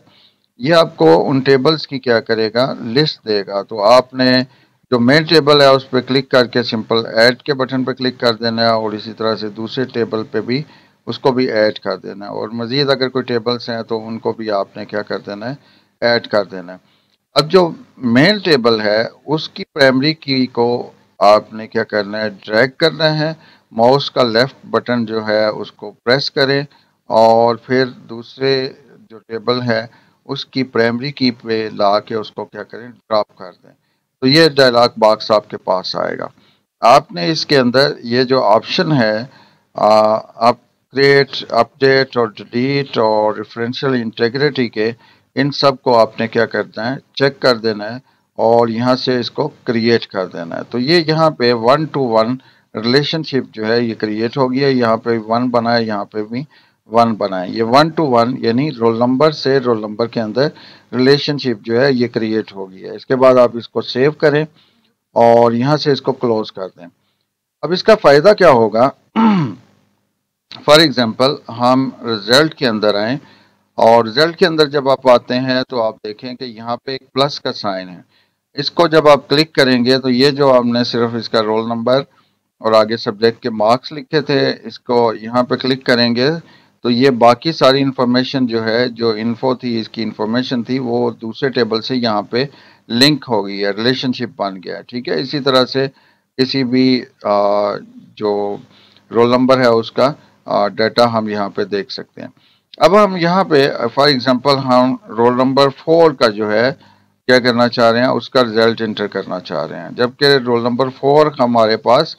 ये आपको उन टेबल्स की क्या करेगा, लिस्ट देगा। तो आपने जो मेन टेबल है उस पर क्लिक करके सिंपल ऐड के बटन पर क्लिक कर देना है, और इसी तरह से दूसरे टेबल पे भी उसको भी ऐड कर देना है, और मज़ीद अगर कोई टेबल्स हैं तो उनको भी आपने क्या कर देना है, ऐड कर देना है। अब जो मेन टेबल है उसकी प्राइमरी की को आपने क्या करना है, ड्रैग करना है, माउस का लेफ्ट बटन जो है उसको प्रेस करें और फिर दूसरे जो टेबल है उसकी प्राइमरी की पे ला के उसको क्या करें, ड्रॉप कर दें। तो ये डायलॉग बॉक्स आपके पास आएगा। आपने इसके अंदर ये जो ऑप्शन है आप क्रिएट, अपडेट और डिलीट और रेफरेंशियल इंटीग्रिटी के, इन सब को आपने क्या करना है, चेक कर देना है और यहाँ से इसको क्रिएट कर देना है। तो ये यहाँ पे 1 to 1 रिलेशनशिप जो है ये क्रिएट हो गया। यहाँ पे 1 बना है, यहाँ पे भी 1 बना है। ये 1 to 1 यानी रोल नंबर से रोल नंबर के अंदर रिलेशनशिप जो है ये क्रिएट हो गई है। इसके बाद आप इसको सेव करें और यहाँ से इसको क्लोज कर दें। अब इसका फ़ायदा क्या होगा, फॉर एग्जांपल हम रिजल्ट के अंदर आए और रिजल्ट के अंदर जब आप आते हैं तो आप देखें कि यहाँ पे एक प्लस का साइन है। इसको जब आप क्लिक करेंगे तो ये जो हमने सिर्फ इसका रोल नंबर और आगे सब्जेक्ट के मार्क्स लिखे थे, इसको यहाँ पे क्लिक करेंगे तो ये बाकी सारी इन्फॉर्मेशन जो है, जो इन्फो थी, इसकी इन्फॉर्मेशन थी, वो दूसरे टेबल से यहाँ पे लिंक हो गई है, रिलेशनशिप बन गया है, ठीक है। इसी तरह से किसी भी जो रोल नंबर है उसका डाटा हम यहाँ पे देख सकते हैं। अब हम यहाँ पे फॉर एग्जांपल हम रोल नंबर 4 का जो है क्या करना चाह रहे हैं, उसका रिजल्ट इंटर करना चाह रहे हैं, जबकि रोल नंबर 4 हमारे पास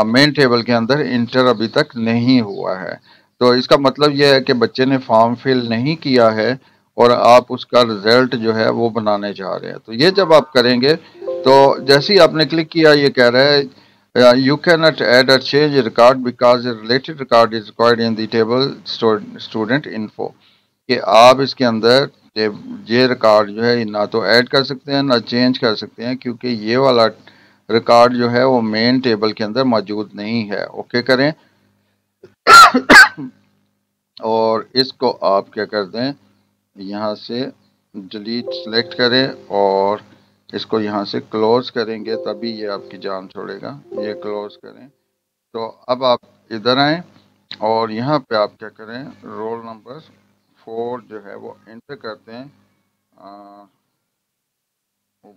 मेन टेबल के अंदर इंटर अभी तक नहीं हुआ है। तो इसका मतलब यह है कि बच्चे ने फॉर्म फिल नहीं किया है और आप उसका रिजल्ट जो है वो बनाने जा रहे हैं। तो ये जब आप करेंगे तो जैसे ही आपने क्लिक किया ये कह रहा है यू कैन नॉट ऐड और change record because related record is required in the table student info, कि आप इसके अंदर ये रिकॉर्ड जो है ना तो ऐड कर सकते हैं ना चेंज कर सकते हैं, क्योंकि ये वाला रिकॉर्ड जो है वो मेन टेबल के अंदर मौजूद नहीं है। ओके करें और इसको आप क्या कर दें, यहाँ से डिलीट सेलेक्ट करें और इसको यहाँ से क्लोज करेंगे, तभी ये आपकी जान छोड़ेगा। ये क्लोज करें तो अब आप इधर आएँ और यहाँ पे आप क्या करें, रोल नंबर 4 जो है वो एंटर करते हैं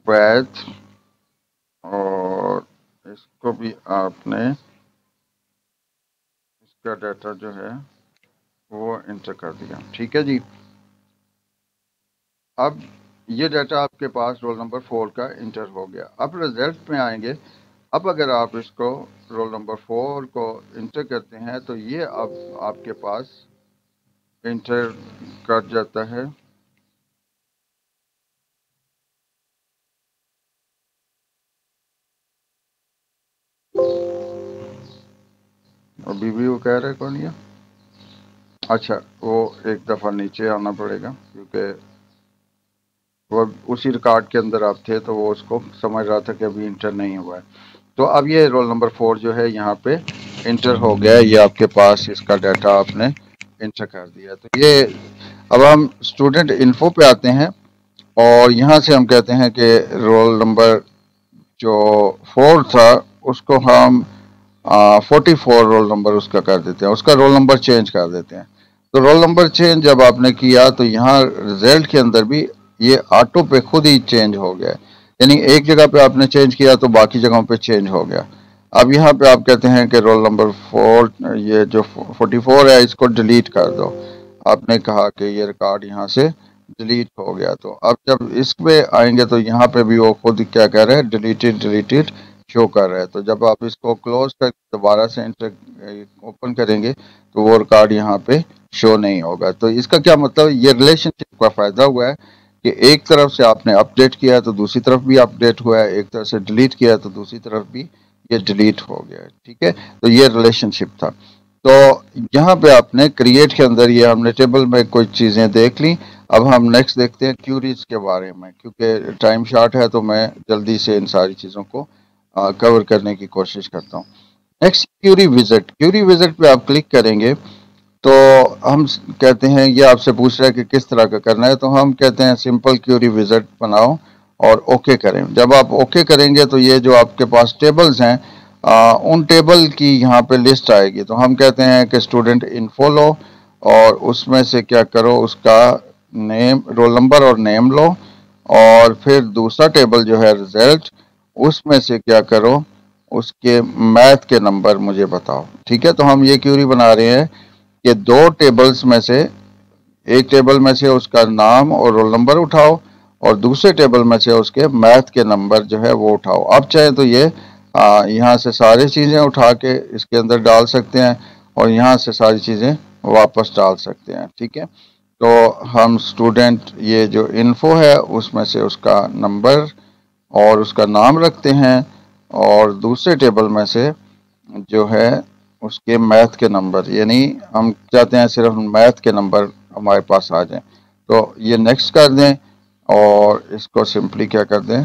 वैद, और इसको भी आपने इसका डाटा जो है वो एंटर कर दिया। ठीक है जी। अब ये डाटा आपके पास रोल नंबर 4 का इंटर हो गया। अब रिजल्ट में आएंगे। अब अगर आप इसको रोल नंबर 4 को इंटर करते हैं तो ये अब आपके पास इंटर कर जाता है। अभी भी वो कह रहे कौन ये, अच्छा वो एक दफ़ा नीचे आना पड़ेगा क्योंकि वो उसी रिकॉर्ड के अंदर आप थे तो वो उसको समझ रहा था कि अभी इंटर नहीं हुआ है। तो अब ये रोल नंबर 4 जो है यहाँ पे इंटर हो गया, ये आपके पास इसका डाटा आपने इंटर कर दिया। तो ये अब हम स्टूडेंट इन्फो पे आते हैं और यहाँ से हम कहते हैं कि रोल नंबर जो 4 था उसको हम 44 रोल नंबर उसका कर देते हैं, उसका रोल नंबर चेंज कर देते हैं। तो रोल नंबर चेंज जब आपने किया तो यहाँ रिजल्ट के अंदर भी ये ऑटो पे खुद ही चेंज हो गया, यानी एक जगह पे आपने चेंज किया तो बाकी जगहों पे चेंज हो गया। अब यहाँ पे आप कहते हैं कि रोल नंबर 4 ये जो 44 है इसको डिलीट कर दो। आपने कहा कि ये रिकॉर्ड यहाँ से डिलीट हो गया। तो अब जब इस पे आएंगे तो यहाँ पे भी वो खुद क्या कह रहे हैं, डिलीटेड डिलीटेड शो कर रहा है। तो जब आप इसको क्लोज कर दोबारा से ओपन करेंगे तो वो रिकॉर्ड यहाँ पे शो नहीं होगा। तो इसका क्या मतलब, ये रिलेशनशिप का फायदा हुआ है कि एक तरफ से आपने अपडेट किया तो दूसरी तरफ भी अपडेट हुआ है, एक तरफ से डिलीट किया तो दूसरी तरफ भी ये डिलीट हो गया है। ठीक है, तो ये रिलेशनशिप था। तो यहाँ पे आपने क्रिएट के अंदर ये हमने टेबल में कुछ चीज़ें देख ली। अब हम नेक्स्ट देखते हैं क्यूरीज के बारे में, क्योंकि टाइम शॉर्ट है तो मैं जल्दी से इन सारी चीज़ों को कवर करने की कोशिश करता हूँ। Next query visit. Query visit पे आप क्लिक करेंगे तो हम कहते हैं ये आपसे पूछ रहा है कि किस तरह का करना है, तो हम कहते हैं सिंपल क्यूरी विजिट बनाओ और ओके करें। जब आप ओके करेंगे तो ये जो आपके पास टेबल्स हैं उन टेबल की यहाँ पे लिस्ट आएगी। तो हम कहते हैं कि स्टूडेंट इन्फो लो और उसमें से क्या करो, उसका नेम, रोल नंबर और नेम लो, और फिर दूसरा टेबल जो है रिजल्ट, उसमें से क्या करो, उसके मैथ के नंबर मुझे बताओ। ठीक है, तो हम ये क्यूरी बना रहे हैं कि दो टेबल्स में से एक टेबल में से उसका नाम और रोल नंबर उठाओ और दूसरे टेबल में से उसके मैथ के नंबर जो है वो उठाओ। आप चाहे तो ये यहाँ से सारी चीज़ें उठा के इसके अंदर डाल सकते हैं और यहाँ से सारी चीज़ें वापस डाल सकते हैं। ठीक है, तो हम स्टूडेंट ये जो इन्फो है उसमें से उसका नंबर और उसका नाम रखते हैं और दूसरे टेबल में से जो है उसके मैथ के नंबर, यानी हम चाहते हैं सिर्फ मैथ के नंबर हमारे पास आ जाएं। तो ये नेक्स्ट कर दें और इसको सिंपली क्या कर दें,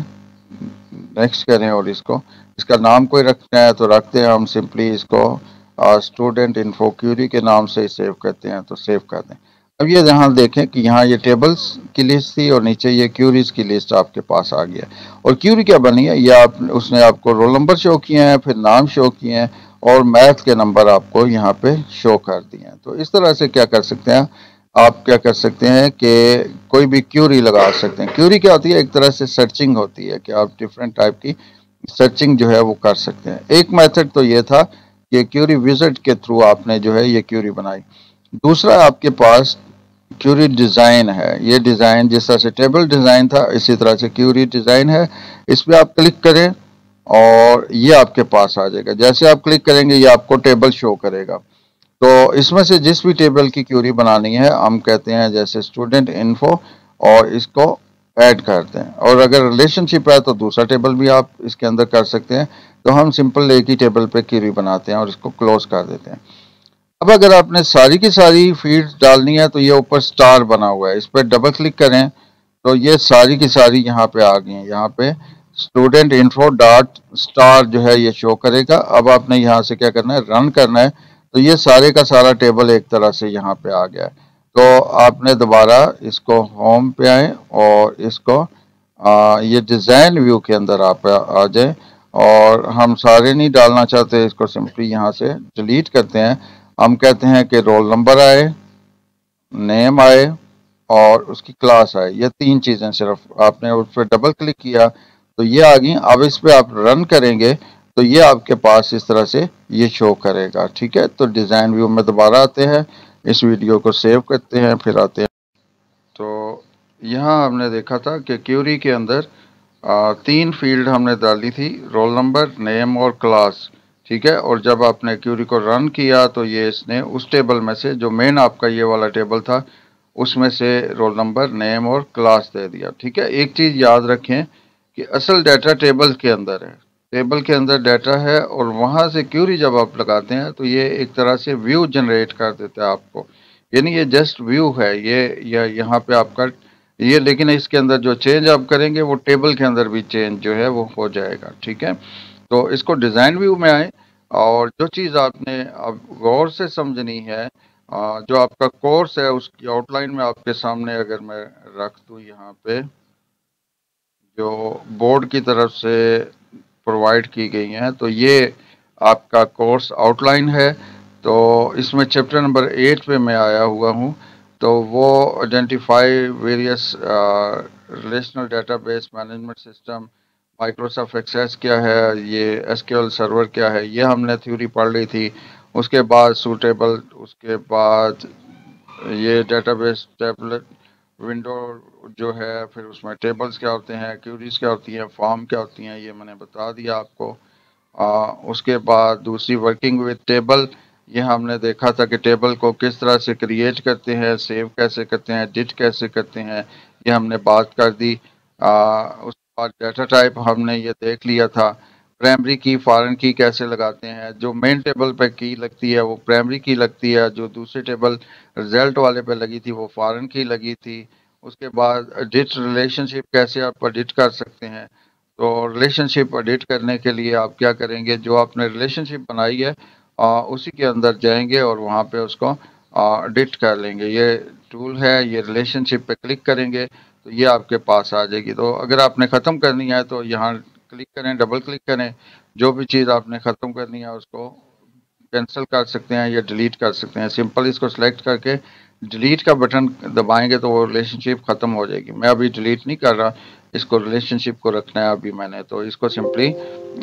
नेक्स्ट करें और इसको, इसका नाम कोई रखना है तो रखते हैं, हम सिंपली इसको स्टूडेंट इन्फो क्यूरी के नाम से सेव करते हैं तो सेव कर दें। अब ये यहाँ देखें कि यहाँ ये टेबल्स की लिस्ट थी और नीचे ये क्यूरीज की लिस्ट आपके पास आ गया। और क्यूरी क्या बनी है, ये आप उसने आपको रोल नंबर शो किए हैं, फिर नाम शो किए हैं और मैथ के नंबर आपको यहाँ पे शो कर दिए हैं। तो इस तरह से क्या कर सकते हैं आप, क्या कर सकते हैं कि कोई भी क्यूरी लगा सकते हैं। क्यूरी क्या होती है, एक तरह से सर्चिंग होती है कि आप डिफरेंट टाइप की सर्चिंग जो है वो कर सकते हैं। एक मेथड तो ये था कि क्यूरी विजिट के थ्रू आपने जो है ये क्यूरी बनाई। दूसरा आपके पास क्यूरी डिज़ाइन है। ये डिज़ाइन जिस तरह से टेबल डिज़ाइन था इसी तरह से क्यूरी डिज़ाइन है। इस पर आप क्लिक करें और ये आपके पास आ जाएगा। जैसे आप क्लिक करेंगे ये आपको टेबल शो करेगा। तो इसमें से जिस भी टेबल की क्यूरी बनानी है हम कहते हैं जैसे स्टूडेंट इन्फो और इसको ऐड करते हैं, और अगर रिलेशनशिप है तो दूसरा टेबल भी आप इसके अंदर कर सकते हैं। तो हम सिंपल एक ही टेबल पे क्यूरी बनाते हैं और इसको क्लोज कर देते हैं। अब अगर आपने सारी की सारी फील्ड्स डालनी है तो ये ऊपर स्टार बना हुआ है, इस पर डबल क्लिक करें तो ये सारी की सारी यहाँ पे आ गई हैं। यहाँ पे स्टूडेंट इन्फो डॉट स्टार जो है ये शो करेगा। अब आपने यहाँ से क्या करना है, रन करना है, तो ये सारे का सारा टेबल एक तरह से यहाँ पे आ गया है। तो आपने दोबारा इसको होम पे आए और इसको ये डिज़ाइन व्यू के अंदर आप आ जाए, और हम सारे नहीं डालना चाहते, इसको सिंपली यहाँ से डिलीट करते हैं। हम कहते हैं कि रोल नंबर आए, नेम आए और उसकी क्लास आए, ये तीन चीज़ें सिर्फ आपने उस पर डबल क्लिक किया तो ये आ गई। अब इस पर आप रन करेंगे तो ये आपके पास इस तरह से ये शो करेगा। ठीक है, तो डिज़ाइन व्यू में दोबारा आते हैं, इस वीडियो को सेव करते हैं, फिर आते हैं। तो यहाँ हमने देखा था कि क्यूरी के अंदर तीन फील्ड हमने डाली थी, रोल नंबर, नेम और क्लास। ठीक है, और जब आपने क्यूरी को रन किया तो ये इसने उस टेबल में से जो मेन आपका ये वाला टेबल था उसमें से रोल नंबर, नेम और क्लास दे दिया। ठीक है, एक चीज़ याद रखें कि असल डाटा टेबल के अंदर है, टेबल के अंदर डाटा है, और वहाँ से क्यूरी जब आप लगाते हैं तो ये एक तरह से व्यू जनरेट कर देता है आपको। यानी ये जस्ट व्यू है ये, या यहाँ पे आपका ये, लेकिन इसके अंदर जो चेंज आप करेंगे वो टेबल के अंदर भी चेंज जो है वो हो जाएगा। ठीक है, तो इसको डिज़ाइन व्यू में आए, और जो चीज़ आपने अब गौर से समझनी है, जो आपका कोर्स है उसकी आउटलाइन में आपके सामने अगर मैं रख दूँ यहाँ पे, जो बोर्ड की तरफ से प्रोवाइड की गई हैं, तो ये आपका कोर्स आउटलाइन है। तो इसमें चैप्टर नंबर 8 पे मैं आया हुआ हूँ। तो वो identify various relational database management system, Microsoft Access क्या है, ये एसक्यूएल सर्वर क्या है, ये हमने थ्योरी पढ़ ली थी। उसके बाद सूटेबल, उसके बाद ये डेटाबेस टेबलेट विंडो जो है, फिर उसमें टेबल्स क्या होते हैं, क्यूरीज क्या होती हैं, फॉर्म क्या होती हैं, ये मैंने बता दिया आपको। उसके बाद दूसरी वर्किंग विद टेबल, ये हमने देखा था कि टेबल को किस तरह से क्रिएट करते हैं, सेव कैसे करते हैं, एडिट कैसे करते हैं, ये हमने बात कर दी। उसके बाद डाटा टाइप हमने ये देख लिया था। प्राइमरी की, फॉरेन की कैसे लगाते हैं, जो मेन टेबल पे की लगती है वो प्राइमरी की लगती है, जो दूसरे टेबल रिजल्ट वाले पे लगी थी वो फॉरेन की लगी थी। उसके बाद एडिट रिलेशनशिप कैसे आप एडिट कर सकते हैं। तो रिलेशनशिप एडिट करने के लिए आप क्या करेंगे, जो आपने रिलेशनशिप बनाई है उसी के अंदर जाएंगे और वहाँ पे उसको एडिट कर लेंगे। ये टूल है, ये रिलेशनशिप पे क्लिक करेंगे तो ये आपके पास आ जाएगी। तो अगर आपने ख़त्म करनी है तो यहाँ क्लिक करें, डबल क्लिक करें, जो भी चीज़ आपने ख़त्म करनी है उसको कैंसिल कर सकते हैं या डिलीट कर सकते हैं। सिंपल इसको सेलेक्ट करके डिलीट का बटन दबाएंगे तो वो रिलेशनशिप ख़त्म हो जाएगी। मैं अभी डिलीट नहीं कर रहा, इसको रिलेशनशिप को रखना है अभी मैंने, तो इसको सिंपली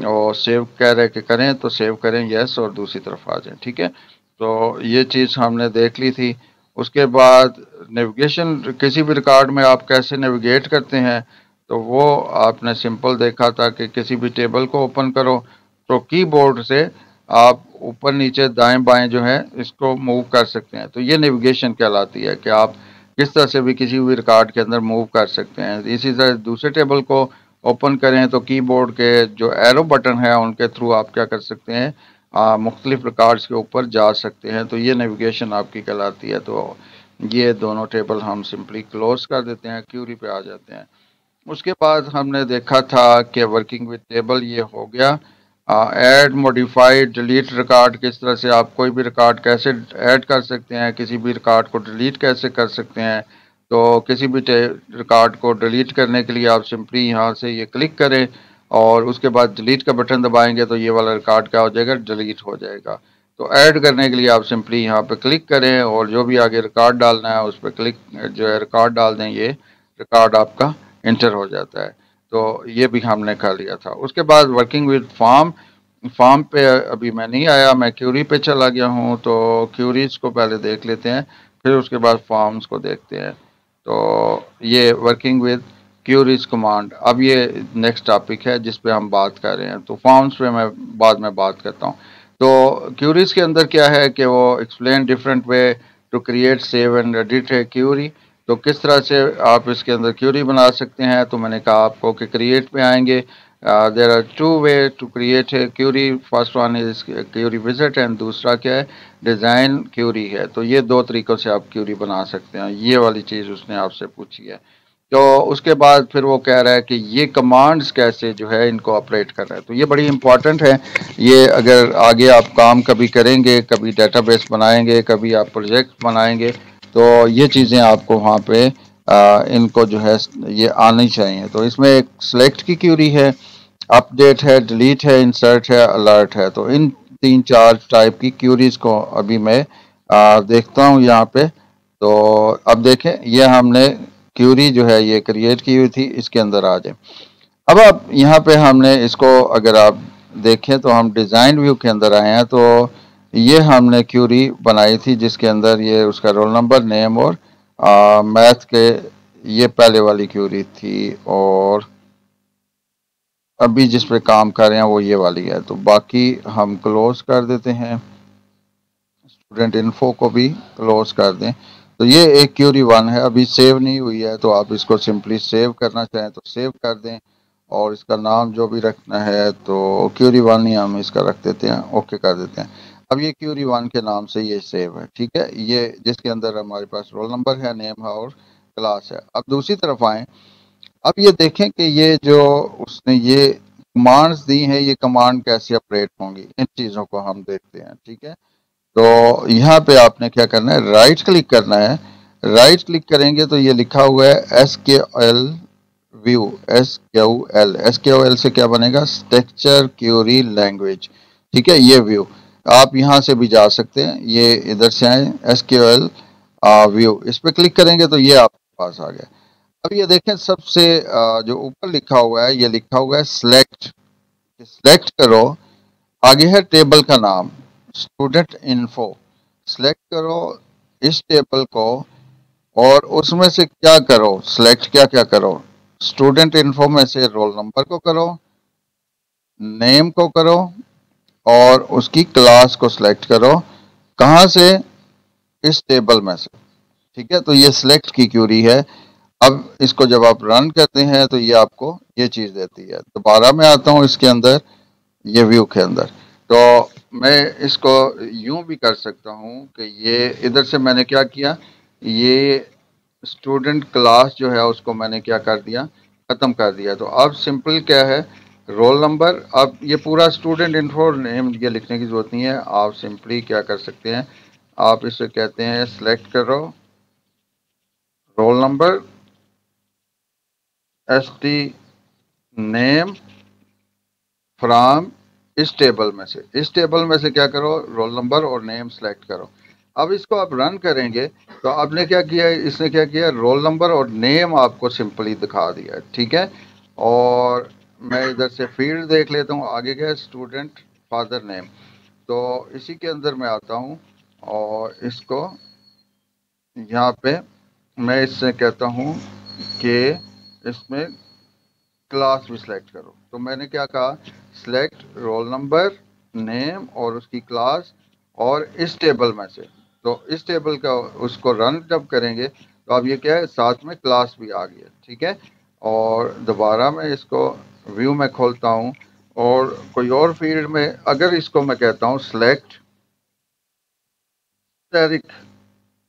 और सेव कह रहे कि करें तो सेव करें यस, और दूसरी तरफ आ जाए। ठीक है, तो ये चीज़ हमने देख ली थी। उसके बाद नेविगेशन, किसी भी रिकॉर्ड में आप कैसे नेविगेट करते हैं, तो वो आपने सिंपल देखा था कि किसी भी टेबल को ओपन करो तो कीबोर्ड से आप ऊपर नीचे दाएं बाएं जो है इसको मूव कर सकते हैं। तो ये नेविगेशन कहलाती है कि आप किस तरह से भी किसी भी रिकॉर्ड के अंदर मूव कर सकते हैं। इसी तरह दूसरे टेबल को ओपन करें तो कीबोर्ड के जो एरो बटन है उनके थ्रू आप क्या कर सकते हैं, मुख्तलिफ रिकॉर्ड्स के ऊपर जा सकते हैं। तो ये नेविगेशन आपकी कहलाती है। तो ये दोनों टेबल हम सिंपली क्लोज कर देते हैं, क्यूरी पे आ जाते हैं। उसके बाद हमने देखा था कि वर्किंग विद टेबल ये हो गया। ऐड, मॉडिफाइड, डिलीट रिकॉर्ड, किस तरह से आप कोई भी रिकॉर्ड कैसे ऐड कर सकते हैं, किसी भी रिकॉर्ड को डिलीट कैसे कर सकते हैं। तो किसी भी रिकॉर्ड को डिलीट करने के लिए आप सिंपली यहाँ से ये क्लिक करें और उसके बाद डिलीट का बटन दबाएंगे तो ये वाला रिकॉर्ड क्या हो जाएगा, डिलीट हो जाएगा। तो ऐड करने के लिए आप सिंपली यहाँ पे क्लिक करें और जो भी आगे रिकॉर्ड डालना है उस पर क्लिक जो है रिकॉर्ड डाल दें, ये रिकॉर्ड आपका इंटर हो जाता है। तो ये भी हमने कर लिया था। उसके बाद वर्किंग विद फॉर्म, फॉर्म पे अभी मैं नहीं आया, मैं क्यूरी पे चला गया हूँ। तो क्यूरीज को पहले देख लेते हैं, फिर उसके बाद फॉर्म्स को देखते हैं। तो ये वर्किंग विद क्यूरीज कमांड, अब ये नेक्स्ट टॉपिक है जिस पे हम बात कर रहे हैं। तो फॉर्म्स पे मैं बाद में बात करता हूँ। तो क्यूरीज के अंदर क्या है कि वो explain different way to create, save and edit है क्यूरी। तो किस तरह से आप इसके अंदर क्यूरी बना सकते हैं। तो मैंने कहा आपको कि क्रिएट पे आएंगे, there are two way to create है query. First one is query wizard and दूसरा क्या है, डिज़ाइन क्यूरी है। तो ये दो तरीक़ों से आप क्यूरी बना सकते हैं। ये वाली चीज़ उसने आपसे पूछी है। तो उसके बाद फिर वो कह रहा है कि ये कमांड्स कैसे जो है इनको ऑपरेट कर रहा है। तो ये बड़ी इंपॉर्टेंट है। ये अगर आगे आप काम कभी करेंगे, कभी डेटाबेस बनाएंगे, कभी आप प्रोजेक्ट बनाएंगे, तो ये चीज़ें आपको वहाँ पे इनको जो है ये आनी चाहिए। तो इसमें एक सिलेक्ट की क्यूरी है, अपडेट है, डिलीट है, इंसर्ट है, अलर्ट है। तो इन 3-4 टाइप की क्यूरीज को अभी मैं देखता हूँ यहाँ पे। तो अब देखें, ये हमने क्यूरी जो है ये क्रिएट की हुई थी, इसके अंदर आ जाए। अब आप यहाँ पे हमने इसको अगर आप देखें तो हम डिज़ाइन व्यू के अंदर आए हैं। तो ये हमने क्यूरी बनाई थी जिसके अंदर ये उसका रोल नंबर, नेम और मैथ के, ये पहले वाली क्यूरी थी। और अभी जिस पे काम कर रहे हैं वो ये वाली है। तो बाकी हम क्लोज कर देते हैं, स्टूडेंट इन्फो को भी क्लोज कर दें। तो ये एक क्यूरी 1 है, अभी सेव नहीं हुई है। तो आप इसको सिंपली सेव करना चाहें तो सेव कर दें, और इसका नाम जो भी रखना है तो क्यूरी 1 ही हम इसका रख देते हैं, ओके कर देते हैं। अब ये क्यूरी 1 के नाम से ये सेव है, ठीक है। ये जिसके अंदर हमारे पास रोल नंबर है, नेम है और क्लास है। अब दूसरी तरफ आए, अब ये देखें कि ये जो उसने ये कमांड्स दी हैं, ये कमांड कैसे ऑपरेट होंगी, इन चीज़ों को हम देखते हैं, ठीक है। तो यहाँ पे आपने क्या करना है, राइट क्लिक करना है। राइट क्लिक करेंगे तो ये लिखा हुआ है SQL व्यू, SQL से क्या बनेगा, स्ट्रक्चर क्यूरी लैंग्वेज, ठीक है। ये व्यू आप यहाँ से भी जा सकते हैं, ये इधर से आए SQL व्यू, इस पर क्लिक करेंगे तो ये आपके पास आ गया। अब ये देखें सबसे जो ऊपर लिखा हुआ है, ये लिखा हुआ है सिलेक्ट, सिलेक्ट करो। आगे है टेबल का नाम, स्टूडेंट इन्फो। सिलेक्ट करो इस टेबल को, और उसमें से क्या करो, सिलेक्ट क्या क्या करो, स्टूडेंट इन्फो में से रोल नंबर को करो, नेम को करो, और उसकी क्लास को सिलेक्ट करो। कहाँ से, इस टेबल में से, ठीक है। तो ये सिलेक्ट की क्यूरी है। अब इसको जब आप रन करते हैं तो ये आपको ये चीज़ देती है। दोबारा मैं आता हूँ इसके अंदर, ये व्यू के अंदर। तो मैं इसको यूं भी कर सकता हूँ कि ये इधर से मैंने क्या किया, ये स्टूडेंट क्लास जो है उसको मैंने क्या कर दिया, ख़त्म कर दिया। तो अब सिंपल क्या है, रोल नंबर, अब ये पूरा स्टूडेंट इन्फो नेम ये लिखने की ज़रूरत नहीं है। आप सिंपली क्या कर सकते हैं, आप इसे कहते हैं सेलेक्ट करो roll number, ST name from इस टेबल में से, इस टेबल में से क्या करो, रोल नंबर और नेम सेलेक्ट करो। अब इसको आप रन करेंगे तो आपने क्या किया, इसने क्या किया, रोल नंबर और नेम आपको सिंपली दिखा दिया, ठीक है। और मैं इधर से फील्ड देख लेता हूँ, आगे क्या है, स्टूडेंट फादर नेम। तो इसी के अंदर मैं आता हूँ और इसको यहाँ पे मैं इससे कहता हूँ कि इसमें क्लास भी सिलेक्ट करो। तो मैंने क्या कहा, सिलेक्ट रोल नंबर, नेम और उसकी क्लास, और इस टेबल में से। तो इस टेबल का उसको रन जब करेंगे तो अब ये क्या है, साथ में क्लास भी आ गया, ठीक है। और दोबारा मैं इसको व्यू में खोलता हूँ, और कोई और फील्ड में अगर इसको मैं कहता हूँ सिलेक्ट स्टैटिक,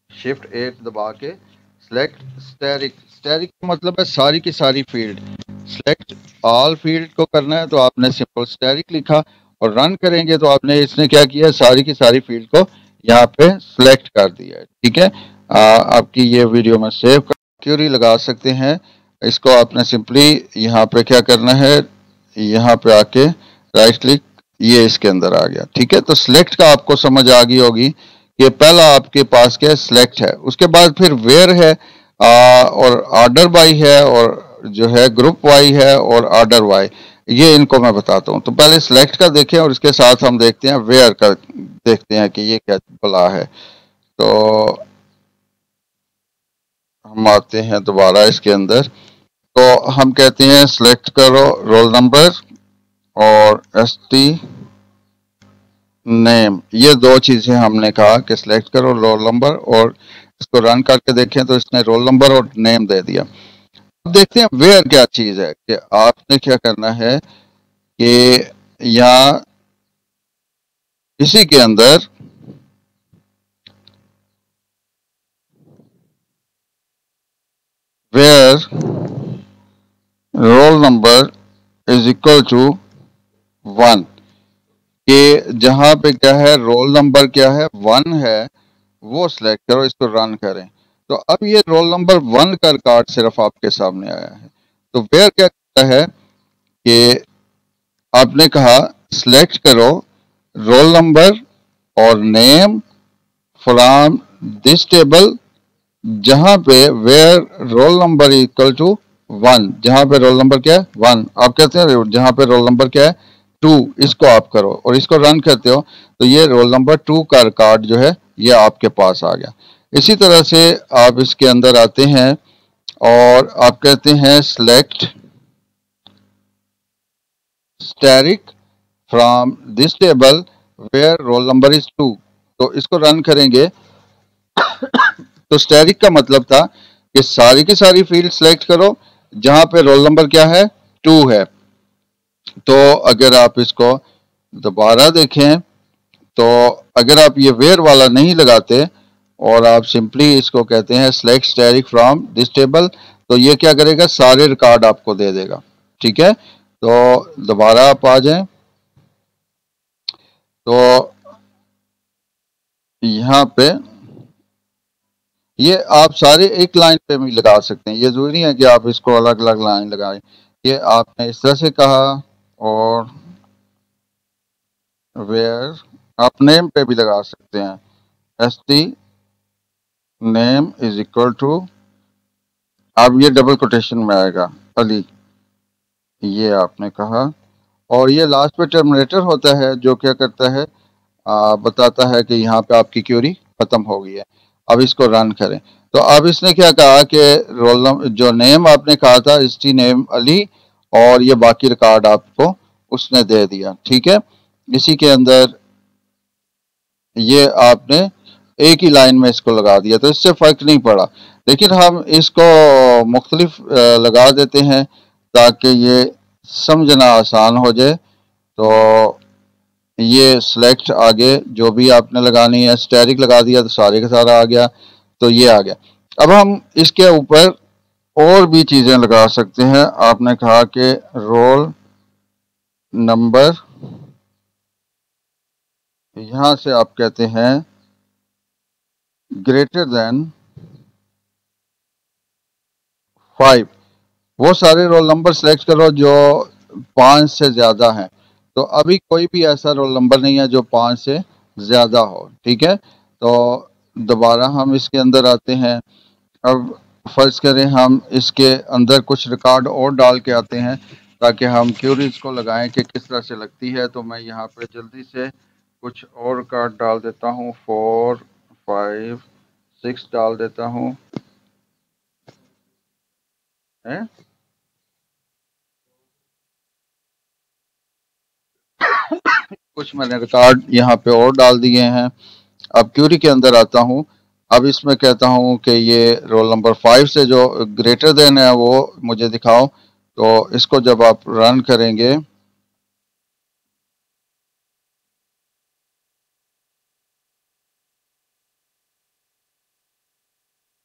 शिफ्ट 8 दबा के सिलेक्ट स्टैटिक, स्टैटिक का मतलब है सारी की सारी फील्ड, सिलेक्ट ऑल फील्ड को करना है। तो आपने सिंपल स्टैटिक लिखा और रन करेंगे तो आपने इसने क्या किया, सारी की सारी फील्ड को यहाँ पे सिलेक्ट कर दिया है, ठीक है। आपकी ये वीडियो में सेव कर क्यूरी लगा सकते हैं। इसको आपने सिंपली यहाँ पे क्या करना है, यहाँ पे आके राइट क्लिक, ये इसके अंदर आ गया, ठीक है। तो सिलेक्ट का आपको समझ आ गई होगी कि पहला आपके पास क्या है, सिलेक्ट है। उसके बाद फिर वेयर है, और ऑर्डर बाय है, और जो है ग्रुप वाई है और ऑर्डर वाई, ये इनको मैं बताता हूँ। तो पहले सिलेक्ट का देखें और इसके साथ हम देखते हैं वेयर का, देखते हैं कि ये क्या भला है। तो हम आते हैं दोबारा इसके अंदर, तो हम कहते हैं सिलेक्ट करो रोल नंबर और एसटी नेम, ये दो चीजें हमने कहा कि सिलेक्ट करो रोल नंबर, और इसको रन करके देखें तो इसने रोल नंबर और नेम दे दिया। अब देखते हैं वेयर क्या चीज है, कि आपने क्या करना है कि यहाँ इसी के अंदर where roll number is equal to 1, कि जहां पे क्या है रोल नंबर क्या है 1 है, वो सिलेक्ट करो, इसको रन करें। तो अब ये रोल नंबर 1 का रिकॉर्ड सिर्फ आपके सामने आया है। तो वेयर क्या करता है कि आपने कहा सिलेक्ट करो रोल नंबर और नेम फ्रॉम दिस टेबल, जहां पे where roll number equal to 1, जहां पे रोल नंबर क्या है 1, आप कहते हैं जहां पे रोल नंबर क्या है 2, इसको आप करो और इसको रन करते हो, तो ये रोल नंबर 2 का रिकॉर्ड जो है ये आपके पास आ गया। इसी तरह से आप इसके अंदर आते हैं और आप कहते हैं select asterisk from this table where roll number is 2, तो इसको रन करेंगे। तो स्टैरिक का मतलब था कि सारी की सारी फील्ड सेलेक्ट करो जहां पे रोल नंबर क्या है 2 है। तो अगर आप इसको दोबारा देखें, तो अगर आप ये वेयर वाला नहीं लगाते और आप सिंपली इसको कहते हैं select asterisk from this table, तो ये क्या करेगा सारे रिकॉर्ड आपको दे देगा। ठीक है, तो दोबारा आप आ जाएं, तो यहाँ पे ये आप सारे एक लाइन पे भी लगा सकते हैं, ये जरूरी नहीं है कि आप इसको अलग अलग लाइन लगाएं। ये आपने इस तरह से कहा, और वेयर आप नेम पे भी लगा सकते हैं, S T name is equal to, अब ये डबल कोटेशन में आएगा अली, ये आपने कहा, और ये लास्ट पे टर्मिनेटर होता है जो क्या करता है बताता है कि यहाँ पे आपकी क्यूरी खत्म हो गई है। अब इसको रन करें, तो अब इसने क्या कहा कि रोल नंबर जो नेम आपने कहा था एस टी नेम अली, और ये बाकी रिकॉर्ड आपको उसने दे दिया। ठीक है, इसी के अंदर ये आपने एक ही लाइन में इसको लगा दिया, तो इससे फर्क नहीं पड़ा। लेकिन हम इसको मुख्तलिफ लगा देते हैं ताकि ये समझना आसान हो जाए। तो ये सिलेक्ट आगे जो भी आपने लगानी है, स्टैरिक लगा दिया तो सारे का सारा आ गया, तो ये आ गया। अब हम इसके ऊपर और भी चीज़ें लगा सकते हैं। आपने कहा कि रोल नंबर, यहां से आप कहते हैं ग्रेटर देन 5, वो सारे रोल नंबर सेलेक्ट करो जो 5 से ज़्यादा हैं। तो अभी कोई भी ऐसा रोल नंबर नहीं है जो 5 से ज़्यादा हो। ठीक है, तो दोबारा हम इसके अंदर आते हैं। अब फर्ज करें हम इसके अंदर कुछ रिकॉर्ड और डाल के आते हैं ताकि हम क्यूरीज को लगाएं कि किस तरह से लगती है। तो मैं यहाँ पे जल्दी से कुछ और रिकॉर्ड डाल देता हूँ, 4 5 6 डाल देता हूँ। कुछ मैंने रिकॉर्ड यहाँ पे और डाल दिए हैं। अब क्यूरी के अंदर आता हूँ, अब इसमें कहता हूँ कि ये रोल नंबर 5 से जो ग्रेटर देन है वो मुझे दिखाओ। तो इसको जब आप रन करेंगे,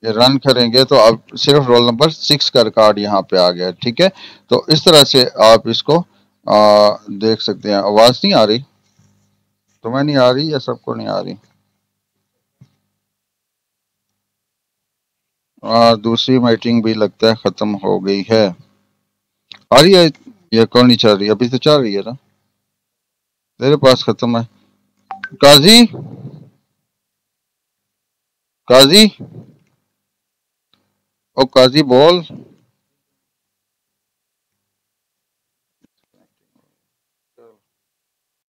ये रन करेंगे तो अब सिर्फ रोल नंबर 6 का रिकॉर्ड यहाँ पे आ गया। ठीक है, तो इस तरह से आप इसको देख सकते हैं। आवाज नहीं आ रही, तुम्हें नहीं आ रही या सबको नहीं आ रही? दूसरी मीटिंग भी लगता है खत्म हो गई है। आ रही है या कौन नहीं चल रही? अभी तो चल रही है ना, तेरे पास खत्म है। काजी, काजी, ओ काजी बोल।